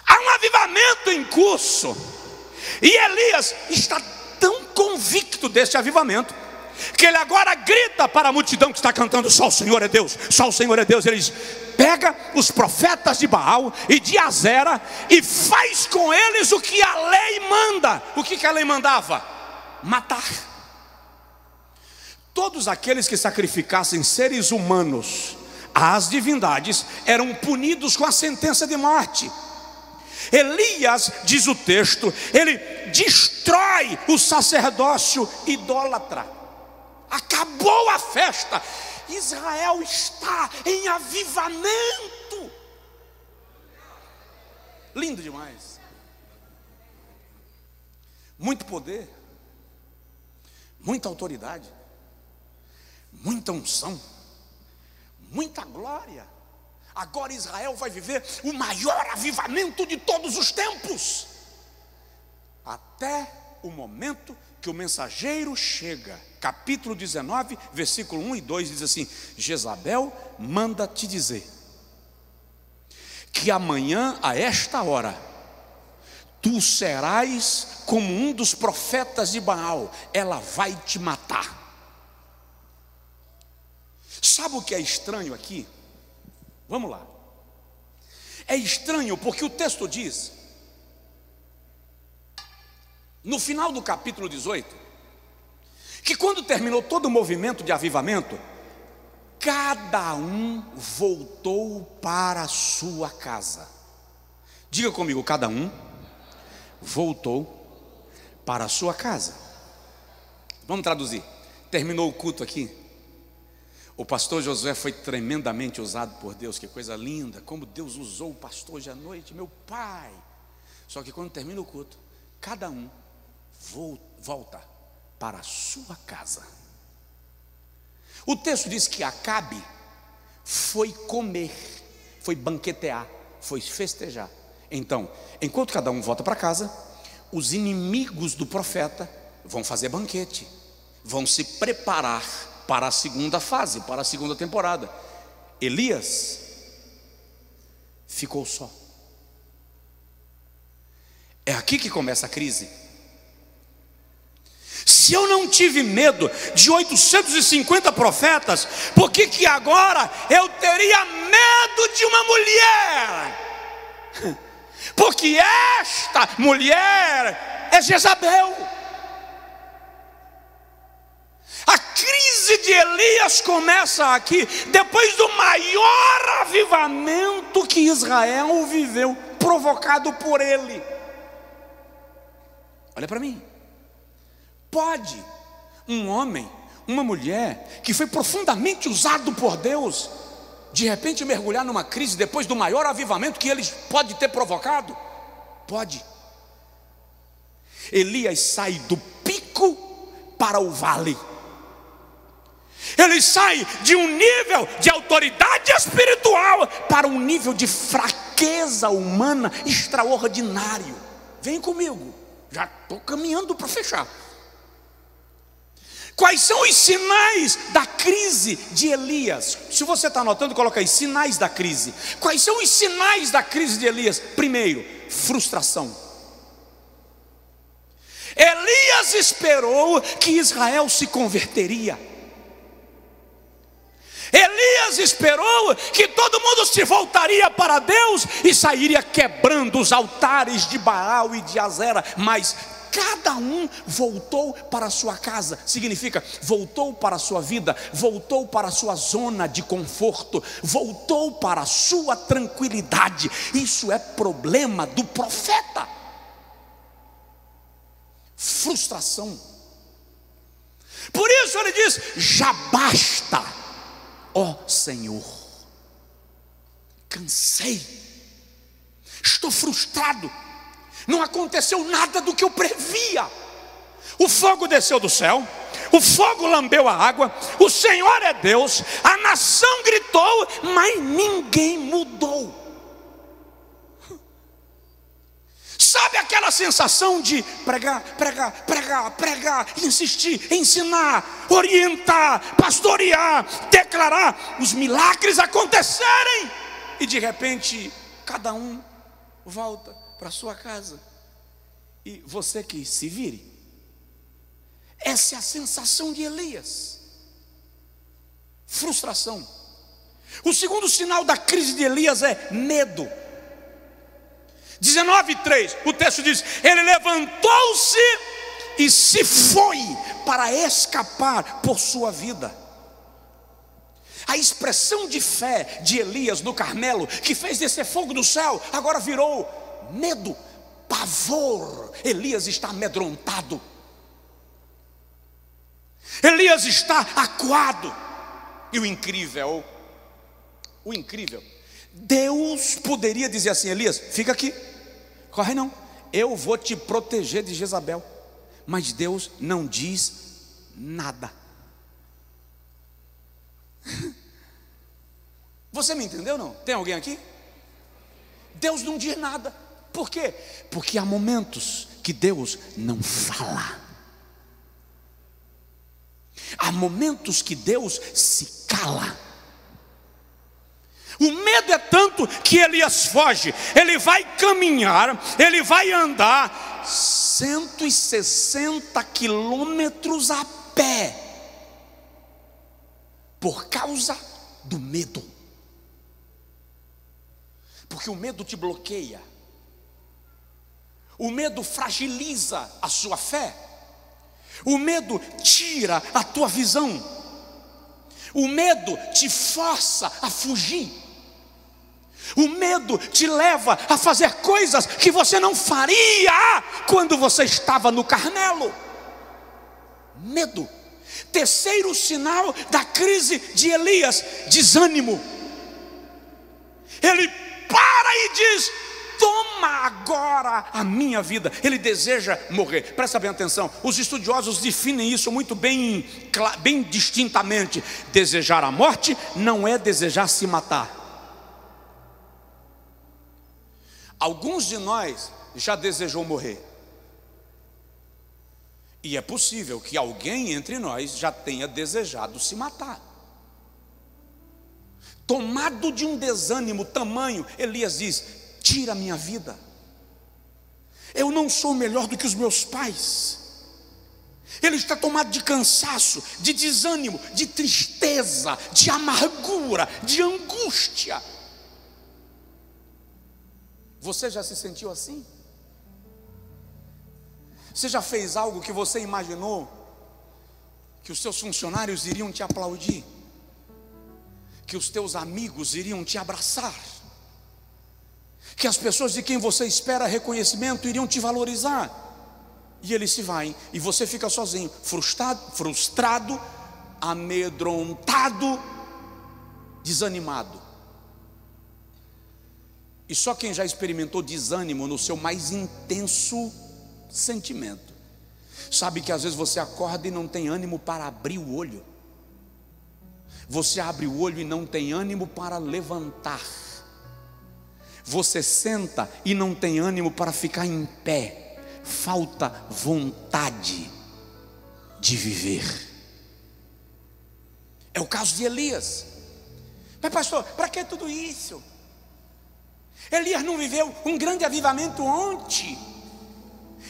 Há um avivamento em curso, e Elias está tão convicto desse avivamento que ele agora grita para a multidão que está cantando só o Senhor é Deus, só o Senhor é Deus. Ele diz: pega os profetas de Baal e de Azera e faz com eles o que a lei manda. O que a lei mandava? Matar. Todos aqueles que sacrificassem seres humanos às divindades eram punidos com a sentença de morte. Elias, diz o texto, ele destrói o sacerdócio idólatra. Acabou a festa. Israel está em avivamento. Lindo demais. Muito poder, muita autoridade, muita unção, muita glória. Agora Israel vai viver o maior avivamento de todos os tempos, até o momento que o mensageiro chega. Capítulo 19, versículo 1 e 2 diz assim: Jezabel manda te dizer que amanhã a esta hora tu serás como um dos profetas de Baal, ela vai te matar. Sabe o que é estranho aqui? Vamos lá. É estranho porque o texto diz, no final do capítulo 18, que quando terminou todo o movimento de avivamento, cada um voltou para a sua casa. Diga comigo: cada um voltou para a sua casa. Vamos traduzir. Terminou o culto aqui. O pastor Josué foi tremendamente usado por Deus. Que coisa linda, como Deus usou o pastor hoje à noite, meu pai. Só que quando termina o culto, cada um volta para a sua casa. O texto diz que Acabe foi comer, foi banquetear, foi festejar. Então, enquanto cada um volta para casa, os inimigos do profeta vão fazer banquete, vão se preparar para a segunda fase, para a segunda temporada. Elias ficou só. É aqui que começa a crise. Se eu não tive medo de 850 profetas, por que agora eu teria medo de uma mulher? Porque esta mulher é Jezabel. A crise de Elias começa aqui, depois do maior avivamento que Israel viveu, provocado por ele. Olha para mim. Pode um homem, uma mulher que foi profundamente usado por Deus, de repente mergulhar numa crise depois do maior avivamento que ele pode ter provocado? Pode. Elias sai do pico para o vale. Ele sai de um nível de autoridade espiritual para um nível de fraqueza humana extraordinário. Vem comigo, já estou caminhando para fechar. Quais são os sinais da crise de Elias? Se você está anotando, coloca aí, sinais da crise. Quais são os sinais da crise de Elias? Primeiro, frustração. Elias esperou que Israel se converteria. Elias esperou que todo mundo se voltaria para Deus e sairia quebrando os altares de Baal e de Azera, mas cada um voltou para a sua casa. Significa, voltou para a sua vida, voltou para a sua zona de conforto, voltou para a sua tranquilidade. Isso é problema do profeta. Frustração. Por isso ele diz: já basta, ó Senhor, cansei, estou frustrado. Não aconteceu nada do que eu previa. O fogo desceu do céu, o fogo lambeu a água, o Senhor é Deus, a nação gritou, mas ninguém mudou. Sabe aquela sensação de pregar, insistir, ensinar, orientar, pastorear, declarar, os milagres acontecerem, e de repente cada um volta para sua casa e você que se vire? Essa é a sensação de Elias. Frustração. O segundo sinal da crise de Elias é medo. 19:3, o texto diz: ele levantou-se e se foi para escapar por sua vida. A expressão de fé de Elias no Carmelo, que fez descer fogo do céu, agora virou medo, pavor. Elias está amedrontado. Elias está acuado. E o incrível, Deus poderia dizer assim: Elias, fica aqui, corre não, eu vou te proteger de Jezabel. Mas Deus não diz nada. Você me entendeu não? Tem alguém aqui? Deus não diz nada. Por quê? Porque há momentos que Deus não fala. Há momentos que Deus se cala. O medo é tanto que Elias foge. Ele vai caminhar, ele vai andar 160 quilômetros a pé, por causa do medo. Porque o medo te bloqueia. O medo fragiliza a sua fé. O medo tira a tua visão. O medo te força a fugir. O medo te leva a fazer coisas que você não faria quando você estava no Carmelo. Medo. Terceiro sinal da crise de Elias: desânimo. Ele para e diz: toma agora a minha vida. Ele deseja morrer. Presta bem atenção, os estudiosos definem isso muito bem distintamente. Desejar a morte não é desejar se matar. Alguns de nós já desejou morrer. E é possível que alguém entre nós já tenha desejado se matar. Tomado de um desânimo tamanho, Elias diz: tira a minha vida. Eu não sou melhor do que os meus pais. Ele está tomado de cansaço, de desânimo, de tristeza, de amargura, de angústia. Você já se sentiu assim? Você já fez algo que você imaginou que os seus funcionários iriam te aplaudir, que os teus amigos iriam te abraçar, que as pessoas de quem você espera reconhecimento iriam te valorizar, e ele se vai, e você fica sozinho, frustrado, amedrontado, desanimado. E só quem já experimentou desânimo no seu mais intenso sentimento sabe que às vezes você acorda e não tem ânimo para abrir o olho, você abre o olho e não tem ânimo para levantar, você senta e não tem ânimo para ficar em pé, falta vontade de viver. É o caso de Elias. Mas pastor, para que tudo isso? Elias não viveu um grande avivamento ontem,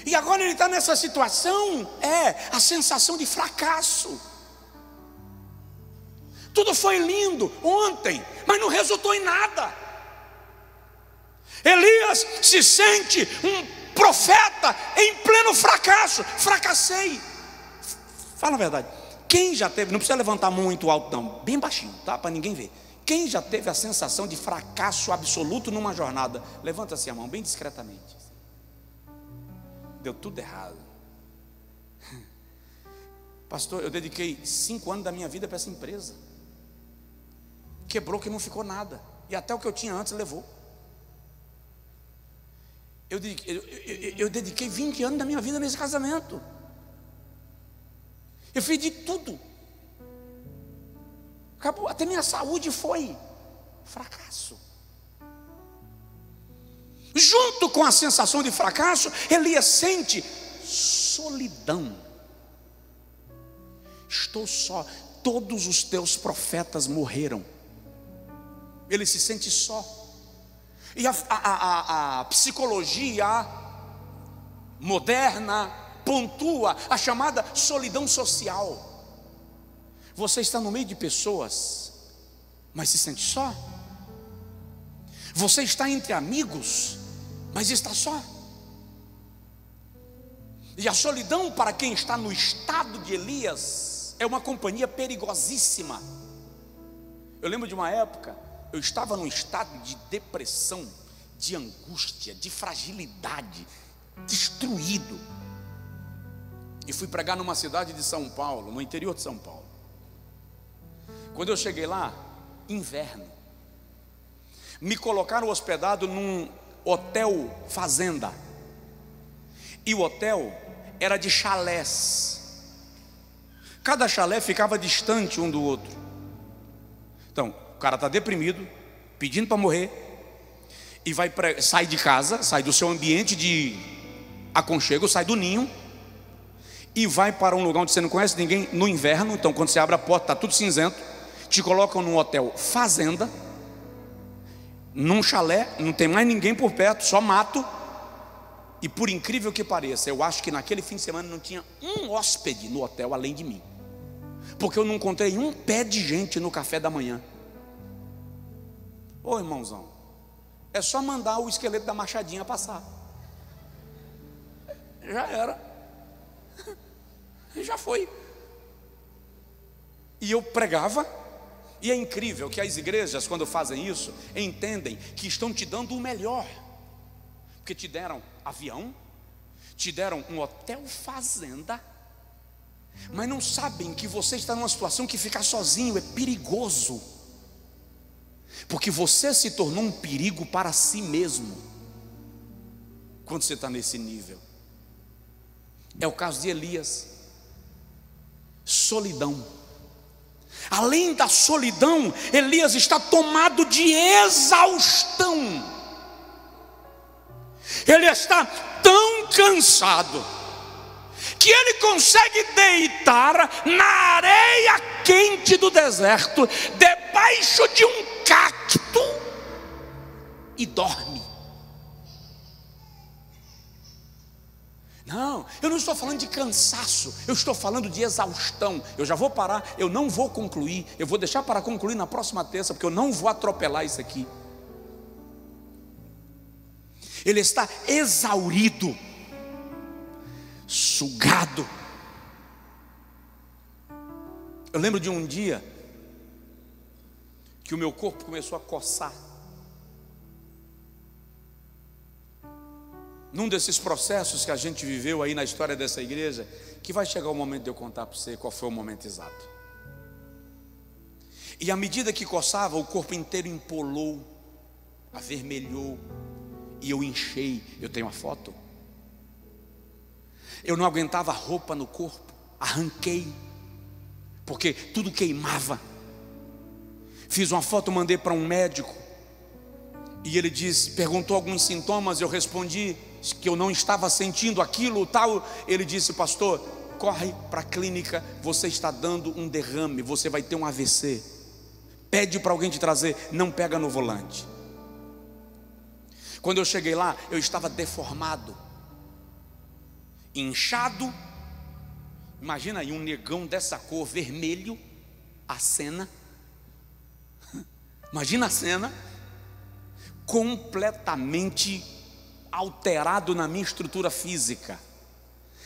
e agora ele está nessa situação. A sensação de fracasso. Tudo foi lindo ontem, mas não resultou em nada. Elias se sente um profeta em pleno fracasso. Fracassei. Fala a verdade. Quem já teve, não precisa levantar muito alto não, bem baixinho, tá? Para ninguém ver. Quem já teve a sensação de fracasso absoluto numa jornada? Levanta assim a mão, bem discretamente. Deu tudo errado. Pastor, eu dediquei 5 anos da minha vida para essa empresa. Quebrou que não ficou nada. E até o que eu tinha antes levou. Eu dediquei 20 anos da minha vida nesse casamento. Eu fiz de tudo. Acabou, até minha saúde foi fracasso. Junto com a sensação de fracasso, Elias sente solidão. Estou só, todos os teus profetas morreram. Ele se sente só. E a psicologia moderna pontua a chamada solidão social. Você está no meio de pessoas, mas se sente só. Você está entre amigos, mas está só. E a solidão, para quem está no estado de Elias, é uma companhia perigosíssima. Eu lembro de uma época, eu estava num estado de depressão, de angústia, de fragilidade, destruído. E fui pregar numa cidade de São Paulo, no interior de São Paulo. Quando eu cheguei lá, inverno, me colocaram hospedado num hotel fazenda. E o hotel era de chalés. Cada chalé ficava distante um do outro. Então, o cara está deprimido, pedindo para morrer, e sai de casa, sai do seu ambiente de aconchego, sai do ninho, e vai para um lugar onde você não conhece ninguém no inverno. Então, quando você abre a porta, está tudo cinzento. Te colocam num hotel fazenda, num chalé, não tem mais ninguém por perto, só mato. E por incrível que pareça, eu acho que naquele fim de semana não tinha um hóspede no hotel além de mim, porque eu não encontrei um pé de gente no café da manhã. Ô irmãozão, é só mandar o esqueleto da Machadinha passar, já era, já foi. E eu pregava. E é incrível que as igrejas, quando fazem isso, entendem que estão te dando o melhor, porque te deram avião, te deram um hotel fazenda, mas não sabem que você está numa situação que ficar sozinho é perigoso, porque você se tornou um perigo para si mesmo quando você está nesse nível. É o caso de Elias. Solidão. Além da solidão, Elias está tomado de exaustão. Ele está tão cansado que ele consegue deitar na areia quente do deserto, debaixo de um cacto, e dorme. Não, eu não estou falando de cansaço, eu estou falando de exaustão. Eu já vou parar, eu não vou concluir, eu vou deixar para concluir na próxima terça, porque eu não vou atropelar isso aqui. Ele está exaurido, sugado. Eu lembro de um dia que o meu corpo começou a coçar. Num desses processos que a gente viveu aí na história dessa igreja, que vai chegar o momento de eu contar para você qual foi o momento exato. E à medida que coçava, o corpo inteiro empolou, avermelhou, e eu inchei. Eu tenho uma foto. Eu não aguentava roupa no corpo, arranquei, porque tudo queimava. Fiz uma foto, mandei para um médico, e ele perguntou alguns sintomas, eu respondi que eu não estava sentindo aquilo, tal. Ele disse: pastor, corre para a clínica, você está dando um derrame, você vai ter um AVC. Pede para alguém te trazer, não pega no volante. Quando eu cheguei lá, eu estava deformado, inchado. Imagina aí um negão dessa cor, vermelho, a cena. Imagina a cena, completamente alterado na minha estrutura física.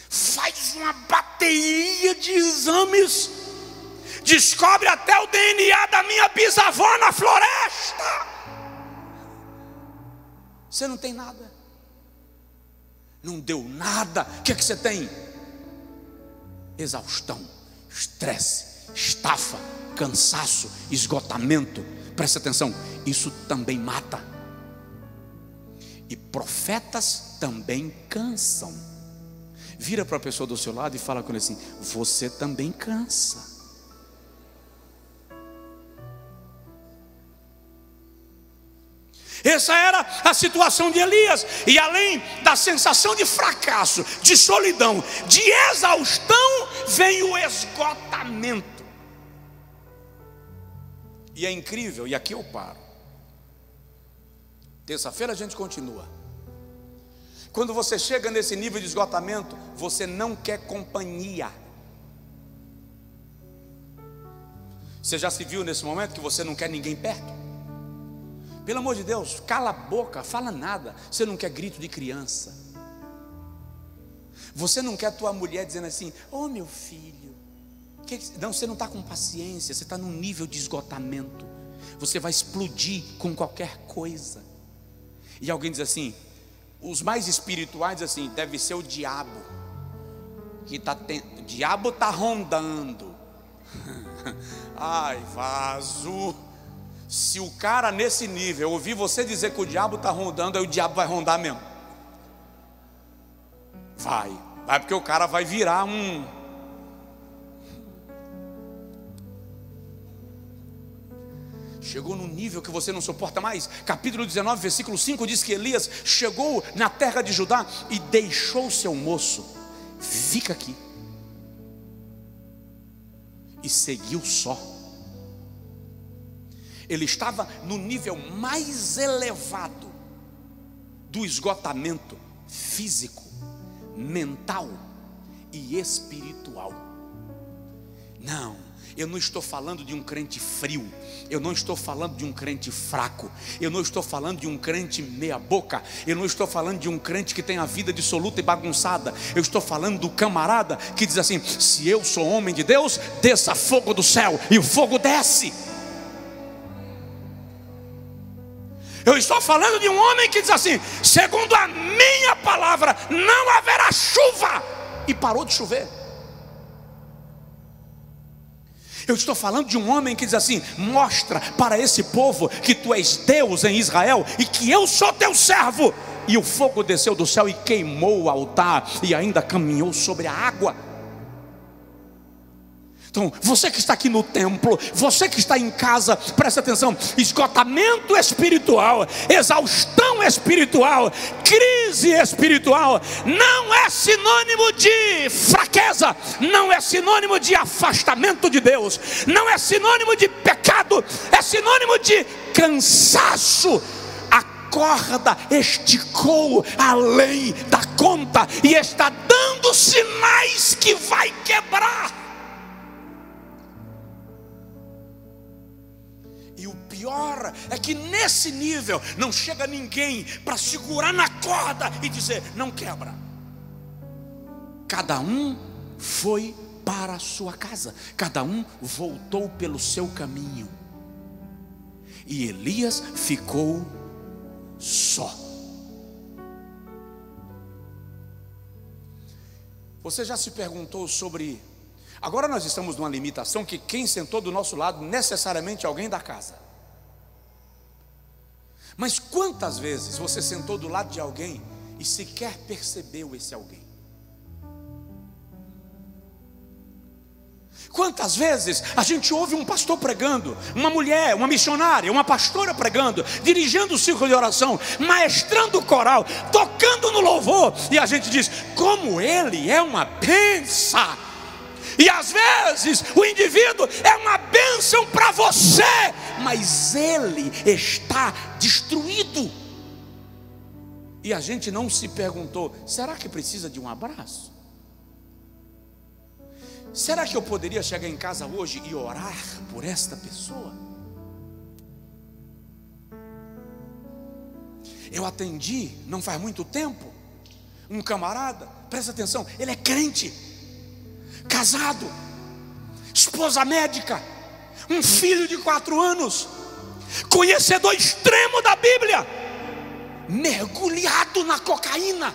Faz uma bateria de exames, descobre até o DNA da minha bisavó na floresta. Você não tem nada, não deu nada. O que é que você tem? Exaustão, estresse, estafa, cansaço, esgotamento. Presta atenção, isso também mata. E profetas também cansam. Vira para a pessoa do seu lado e fala com ele assim: você também cansa. Essa era a situação de Elias. E além da sensação de fracasso, de solidão, de exaustão, vem o esgotamento. E é incrível, e aqui eu paro. Terça-feira a gente continua. Quando você chega nesse nível de esgotamento, você não quer companhia. Você já se viu nesse momento que você não quer ninguém perto? Pelo amor de Deus, cala a boca, fala nada. Você não quer grito de criança. Você não quer tua mulher dizendo assim: ô meu filho. Não, você não está com paciência. Você está num nível de esgotamento. Você vai explodir com qualquer coisa. E alguém diz assim, os mais espirituais dizem assim: deve ser o diabo que o diabo está rondando. Ai, vaso. Se o cara nesse nível ouvir você dizer que o diabo está rondando, aí o diabo vai rondar mesmo. Vai porque o cara vai virar um... Chegou num nível que você não suporta mais. Capítulo 19, versículo 5 diz que Elias chegou na terra de Judá e deixou seu moço. Fica aqui. E seguiu só. Ele estava no nível mais elevado do esgotamento físico, mental e espiritual. Não, eu não estou falando de um crente frio, eu não estou falando de um crente fraco, eu não estou falando de um crente meia boca, eu não estou falando de um crente que tem a vida dissoluta e bagunçada. Eu estou falando do camarada que diz assim: se eu sou homem de Deus, desça fogo do céu, e o fogo desce. Eu estou falando de um homem que diz assim: segundo a minha palavra, não haverá chuva, e parou de chover. Eu estou falando de um homem que diz assim: mostra para esse povo que tu és Deus em Israel e que eu sou teu servo. E o fogo desceu do céu e queimou o altar e ainda caminhou sobre a água. Então, você que está aqui no templo, você que está em casa, presta atenção: esgotamento espiritual, exaustão espiritual, crise espiritual não é sinônimo de fraqueza, não é sinônimo de afastamento de Deus, não é sinônimo de pecado, é sinônimo de cansaço. A corda esticou além da conta e está dando sinais que vai quebrar. E o pior é que nesse nível não chega ninguém para segurar na corda e dizer: não quebra. Cada um foi para a sua casa, cada um voltou pelo seu caminho, e Elias ficou só. Você já se perguntou sobre... Agora nós estamos numa limitação que quem sentou do nosso lado necessariamente é alguém da casa. Mas quantas vezes você sentou do lado de alguém e sequer percebeu esse alguém? Quantas vezes a gente ouve um pastor pregando, uma mulher, uma missionária, uma pastora pregando, dirigindo o círculo de oração, maestrando o coral, tocando no louvor, e a gente diz: como ele é uma bênção. E às vezes o indivíduo é uma bênção para você, mas ele está destruído. E a gente não se perguntou: será que precisa de um abraço? Será que eu poderia chegar em casa hoje e orar por esta pessoa? Eu atendi, não faz muito tempo, um camarada, presta atenção, ele é crente, casado, esposa médica, um filho de 4 anos, conhecedor extremo da Bíblia, mergulhado na cocaína.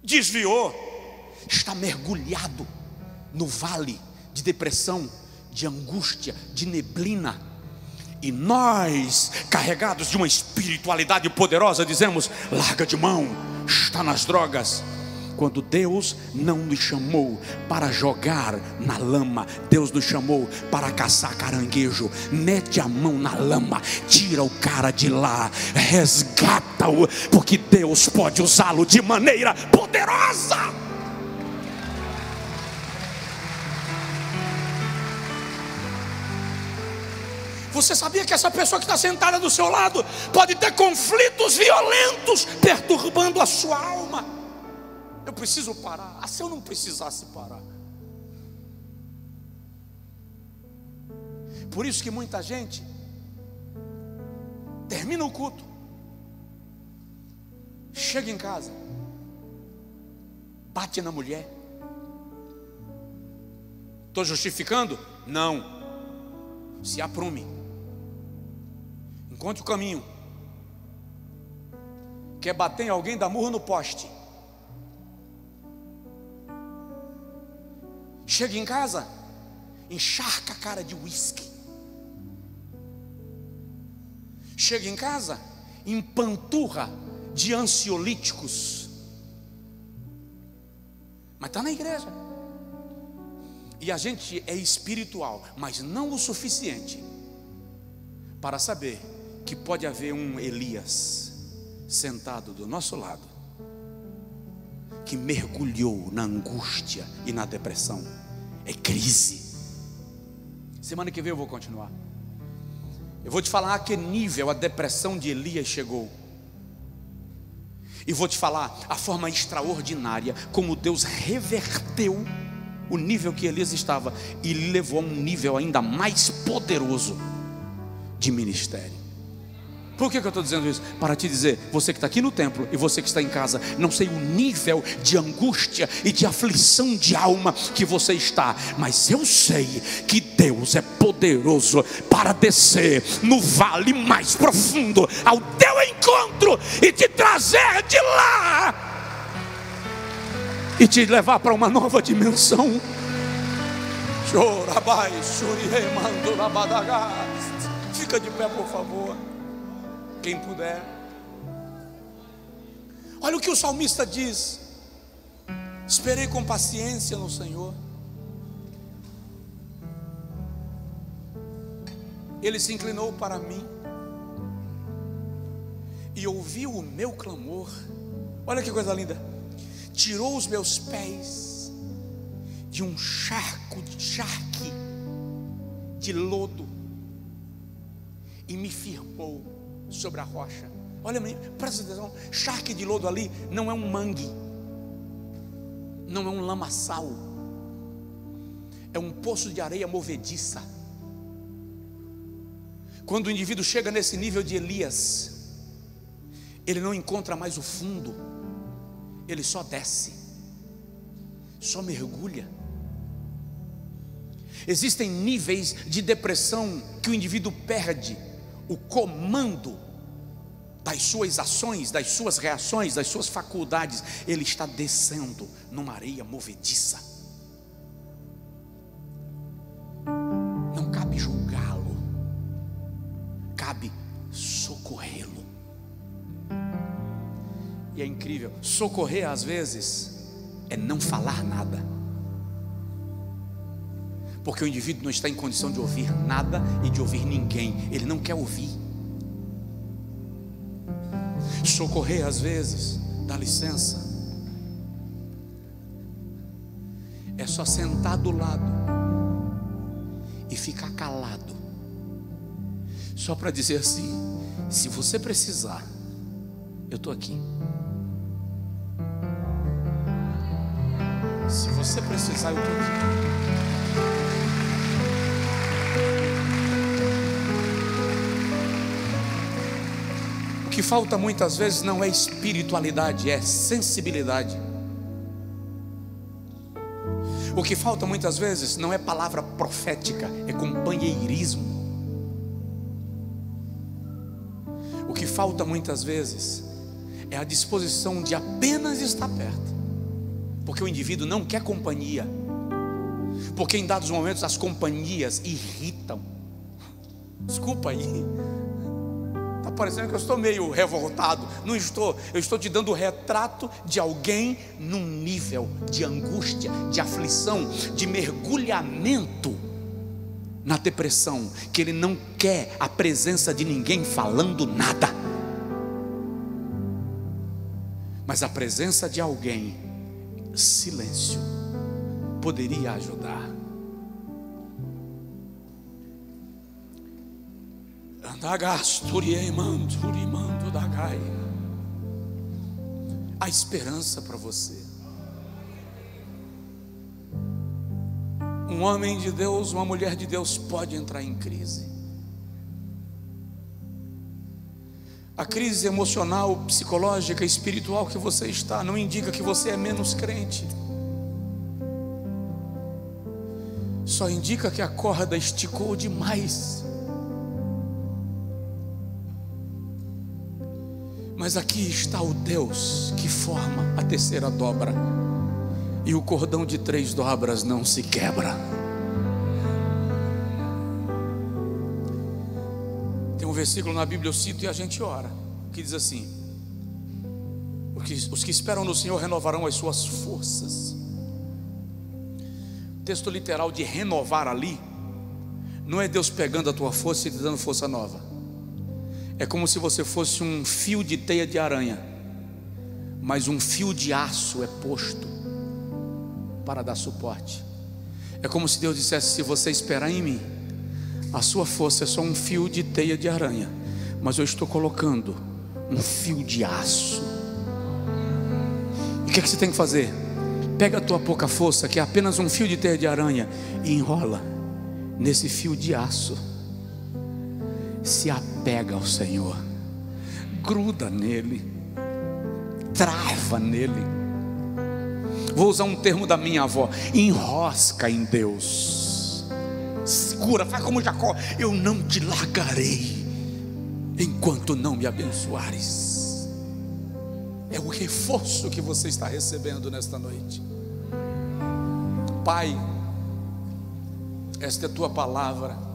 Desviou, está mergulhado no vale de depressão, de angústia, de neblina. E nós, carregados de uma espiritualidade poderosa, dizemos: larga de mão, está nas drogas. Quando Deus não nos chamou para jogar na lama, Deus nos chamou para caçar caranguejo. Mete a mão na lama, tira o cara de lá, resgata-o, porque Deus pode usá-lo de maneira poderosa. Você sabia que essa pessoa que está sentada do seu lado pode ter conflitos violentos perturbando a sua alma? Eu preciso parar. Se eu não precisasse parar. Por isso que muita gente termina o culto, chega em casa, bate na mulher. Estou justificando? Não. Se aprume, encontre o caminho. Quer bater em alguém, dá murro no poste. Chega em casa, encharca a cara de uísque. Chega em casa, empanturra de ansiolíticos. Mas está na igreja. E a gente é espiritual, mas não o suficiente para saber que pode haver um Elias sentado do nosso lado, que mergulhou na angústia e na depressão. É crise. Semana que vem eu vou continuar. Eu vou te falar a que nível a depressão de Elias chegou. E vou te falar a forma extraordinária como Deus reverteu o nível que Elias estava e lhe levou a um nível ainda mais poderoso de ministério. Por que eu estou dizendo isso? Para te dizer, você que está aqui no templo e você que está em casa, não sei o nível de angústia e de aflição de alma que você está, mas eu sei que Deus é poderoso para descer no vale mais profundo ao teu encontro e te trazer de lá e te levar para uma nova dimensão. Fica de pé, por favor, quem puder. Olha o que o salmista diz: esperei com paciência no Senhor. Ele se inclinou para mim e ouviu o meu clamor. Olha que coisa linda. Tirou os meus pés de um charque de lodo e me firmou sobre a rocha. Olha, presta atenção, charque de lodo ali não é um mangue, não é um lamaçal, é um poço de areia movediça. Quando o indivíduo chega nesse nível de Elias, ele não encontra mais o fundo, ele só desce, só mergulha. Existem níveis de depressão que o indivíduo perde o comando das suas ações, das suas reações, das suas faculdades. Ele está descendo numa areia movediça. Não cabe julgá-lo, cabe socorrê-lo. E é incrível, socorrer às vezes é não falar nada, porque o indivíduo não está em condição de ouvir nada e de ouvir ninguém, ele não quer ouvir. Socorrer às vezes, dá licença, é só sentar do lado e ficar calado, só para dizer assim: se você precisar, eu estou aqui. Se você precisar, eu estou aqui. O que falta muitas vezes não é espiritualidade, é sensibilidade. O que falta muitas vezes não é palavra profética, é companheirismo. O que falta muitas vezes é a disposição de apenas estar perto, porque o indivíduo não quer companhia, porque em dados momentos as companhias irritam. Desculpa aí, está parecendo que eu estou meio revoltado. Não estou, eu estou te dando o retrato de alguém num nível de angústia, de aflição, de mergulhamento na depressão, que ele não quer a presença de ninguém falando nada, mas a presença de alguém, silêncio, poderia ajudar. A esperança para você. Um homem de Deus, uma mulher de Deus pode entrar em crise. A crise emocional, psicológica, espiritual que você está não indica que você é menos crente. Só indica que a corda esticou demais. Mas aqui está o Deus que forma a terceira dobra, e o cordão de 3 dobras não se quebra. Tem um versículo na Bíblia, eu cito e a gente ora, que diz assim: os que esperam no Senhor renovarão as suas forças. O texto literal de renovar ali não é Deus pegando a tua força e te dando força nova. É como se você fosse um fio de teia de aranha, mas um fio de aço é posto para dar suporte. É como se Deus dissesse: se você esperar em mim, a sua força é só um fio de teia de aranha, mas eu estou colocando um fio de aço. E o que é que você tem que fazer? Pega a tua pouca força, que é apenas um fio de teia de aranha, e enrola nesse fio de aço. Se apega ao Senhor, gruda nele, trava nele. Vou usar um termo da minha avó: enrosca em Deus. Segura, faz como Jacó: eu não te largarei enquanto não me abençoares. É o reforço que você está recebendo nesta noite. Pai, esta é a tua palavra.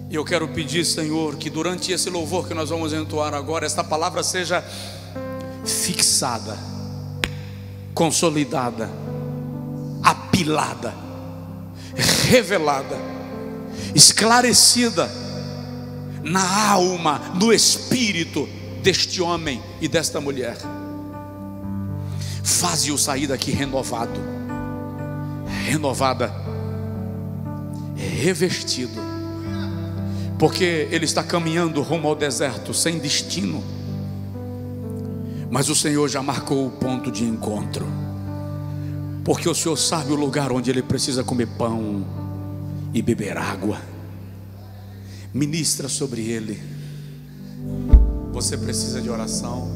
E eu quero pedir, Senhor, que durante esse louvor que nós vamos entoar agora, esta palavra seja fixada, consolidada, apilada, revelada, esclarecida na alma, no espírito deste homem e desta mulher. Faze-o sair daqui renovado, renovada, revestido, porque ele está caminhando rumo ao deserto, sem destino. Mas o Senhor já marcou o ponto de encontro, porque o Senhor sabe o lugar onde ele precisa comer pão e beber água. Ministra sobre ele. Você precisa de oração?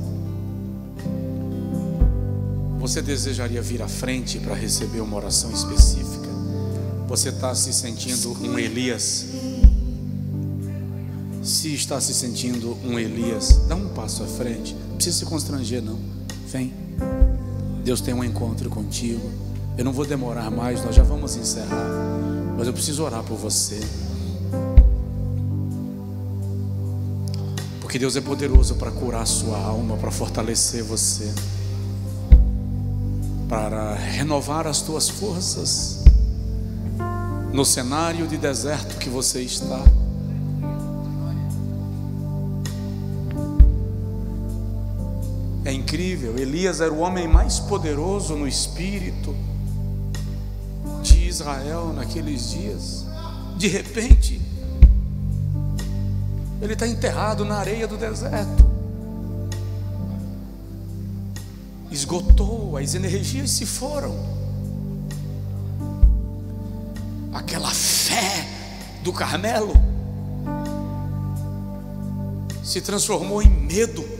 Você desejaria vir à frente para receber uma oração específica? Você está se sentindo um Elias? Se está se sentindo um Elias, dá um passo à frente. Não precisa se constranger não. Vem. Deus tem um encontro contigo. Eu não vou demorar mais, nós já vamos encerrar, mas eu preciso orar por você, porque Deus é poderoso para curar a sua alma, para fortalecer você, para renovar as tuas forças no cenário de deserto que você está. É incrível, Elias era o homem mais poderoso no espírito de Israel naqueles dias. De repente, ele está enterrado na areia do deserto. Esgotou, as energias se foram. Aquela fé do Carmelo se transformou em medo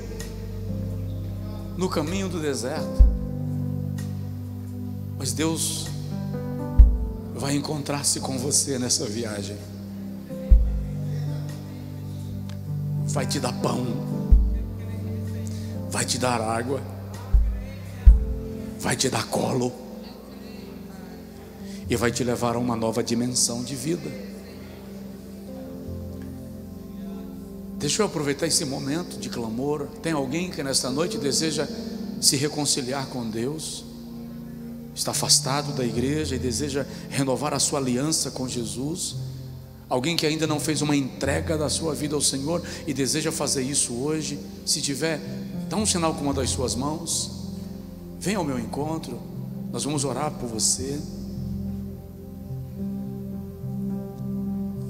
no caminho do deserto. Mas Deus vai encontrar-se com você nessa viagem. Vai te dar pão, vai te dar água, vai te dar colo e vai te levar a uma nova dimensão de vida. Deixa eu aproveitar esse momento de clamor. Tem alguém que nesta noite deseja se reconciliar com Deus? Está afastado da igreja e deseja renovar a sua aliança com Jesus? Alguém que ainda não fez uma entrega da sua vida ao Senhor e deseja fazer isso hoje? Se tiver, dá um sinal com uma das suas mãos. Venha ao meu encontro, nós vamos orar por você.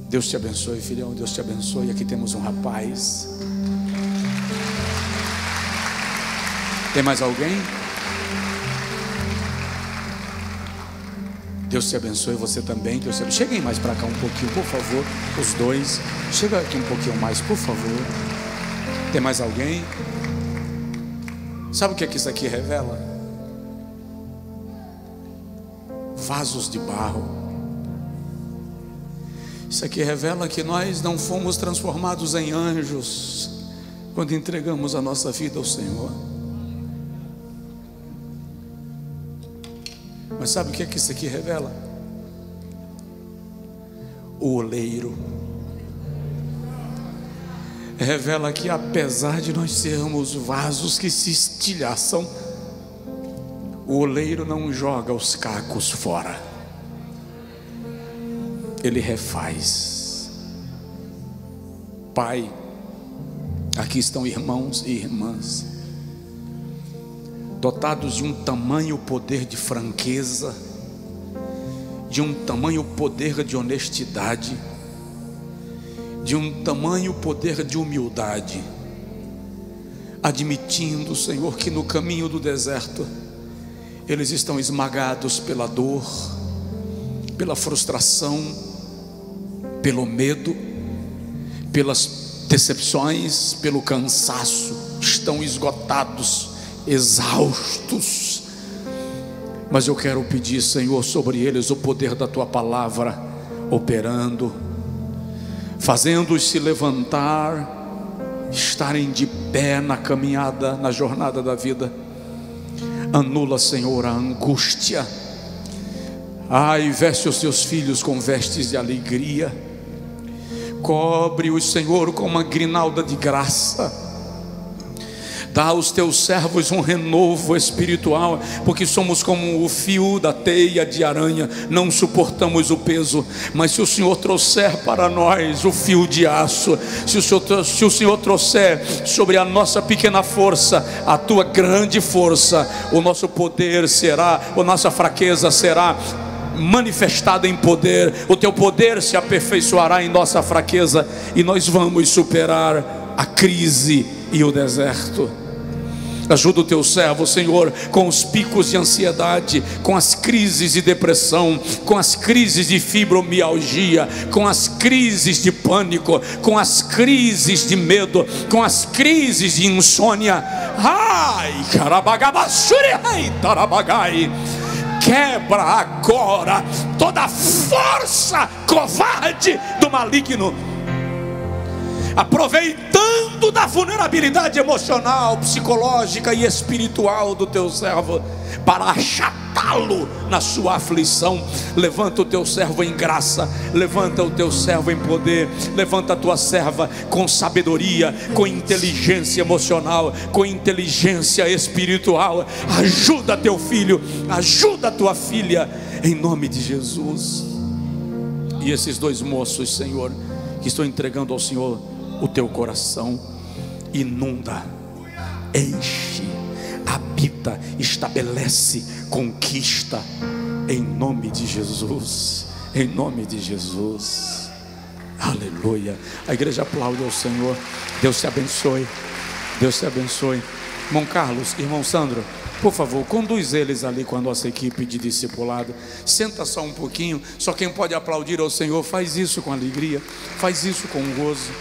Deus te abençoe, filhão, Deus te abençoe. Aqui temos um rapaz. Tem mais alguém? Deus te abençoe, você também. Deus te abençoe. Cheguem mais para cá um pouquinho, por favor. Os dois. Chega aqui um pouquinho mais, por favor. Tem mais alguém? Sabe o que é que isso aqui revela? Vasos de barro. Isso aqui revela que nós não fomos transformados em anjos quando entregamos a nossa vida ao Senhor. Mas sabe o que é que isso aqui revela? O oleiro. Revela que apesar de nós sermos vasos que se estilhaçam, o oleiro não joga os cacos fora. Ele refaz. Pai, aqui estão irmãos e irmãs, dotados de um tamanho poder de franqueza, de um tamanho poder de honestidade, de um tamanho poder de humildade, admitindo, Senhor, que no caminho do deserto eles estão esmagados pela dor, pela frustração, pelo medo, pelas decepções, pelo cansaço. Estão esgotados, exaustos. Mas eu quero pedir, Senhor, sobre eles o poder da Tua palavra operando, fazendo-os se levantar, estarem de pé na caminhada, na jornada da vida. Anula, Senhor, a angústia. Ai, veste os Teus filhos com vestes de alegria. Cobre-os, Senhor, com uma grinalda de graça. Dá aos Teus servos um renovo espiritual, porque somos como o fio da teia de aranha, não suportamos o peso. Mas se o Senhor trouxer para nós o fio de aço, se o Senhor trouxer sobre a nossa pequena força a Tua grande força, o nosso poder será, a nossa fraqueza será manifestado em poder. O teu poder se aperfeiçoará em nossa fraqueza, e nós vamos superar a crise e o deserto. Ajuda o teu servo, Senhor, com os picos de ansiedade, com as crises de depressão, com as crises de fibromialgia, com as crises de pânico, com as crises de medo, com as crises de insônia. Ai, carabagabassuri, ai, tarabagai. Quebra agora toda a força covarde do maligno, aproveitando da vulnerabilidade emocional, psicológica e espiritual do teu servo, para achatá-lo na sua aflição. Levanta o teu servo em graça, levanta o teu servo em poder, levanta a tua serva com sabedoria, com inteligência emocional, com inteligência espiritual. Ajuda teu filho, ajuda a tua filha, em nome de Jesus. E esses dois moços, Senhor, que estou entregando ao Senhor o teu coração, inunda, enche, habita, estabelece, conquista, em nome de Jesus, em nome de Jesus. Aleluia. A igreja aplaude ao Senhor. Deus te abençoe, Deus te abençoe. Irmão Carlos, irmão Sandro, por favor, conduz eles ali com a nossa equipe de discipulado. Senta só um pouquinho. Só quem pode aplaudir ao Senhor faz isso com alegria, faz isso com gozo.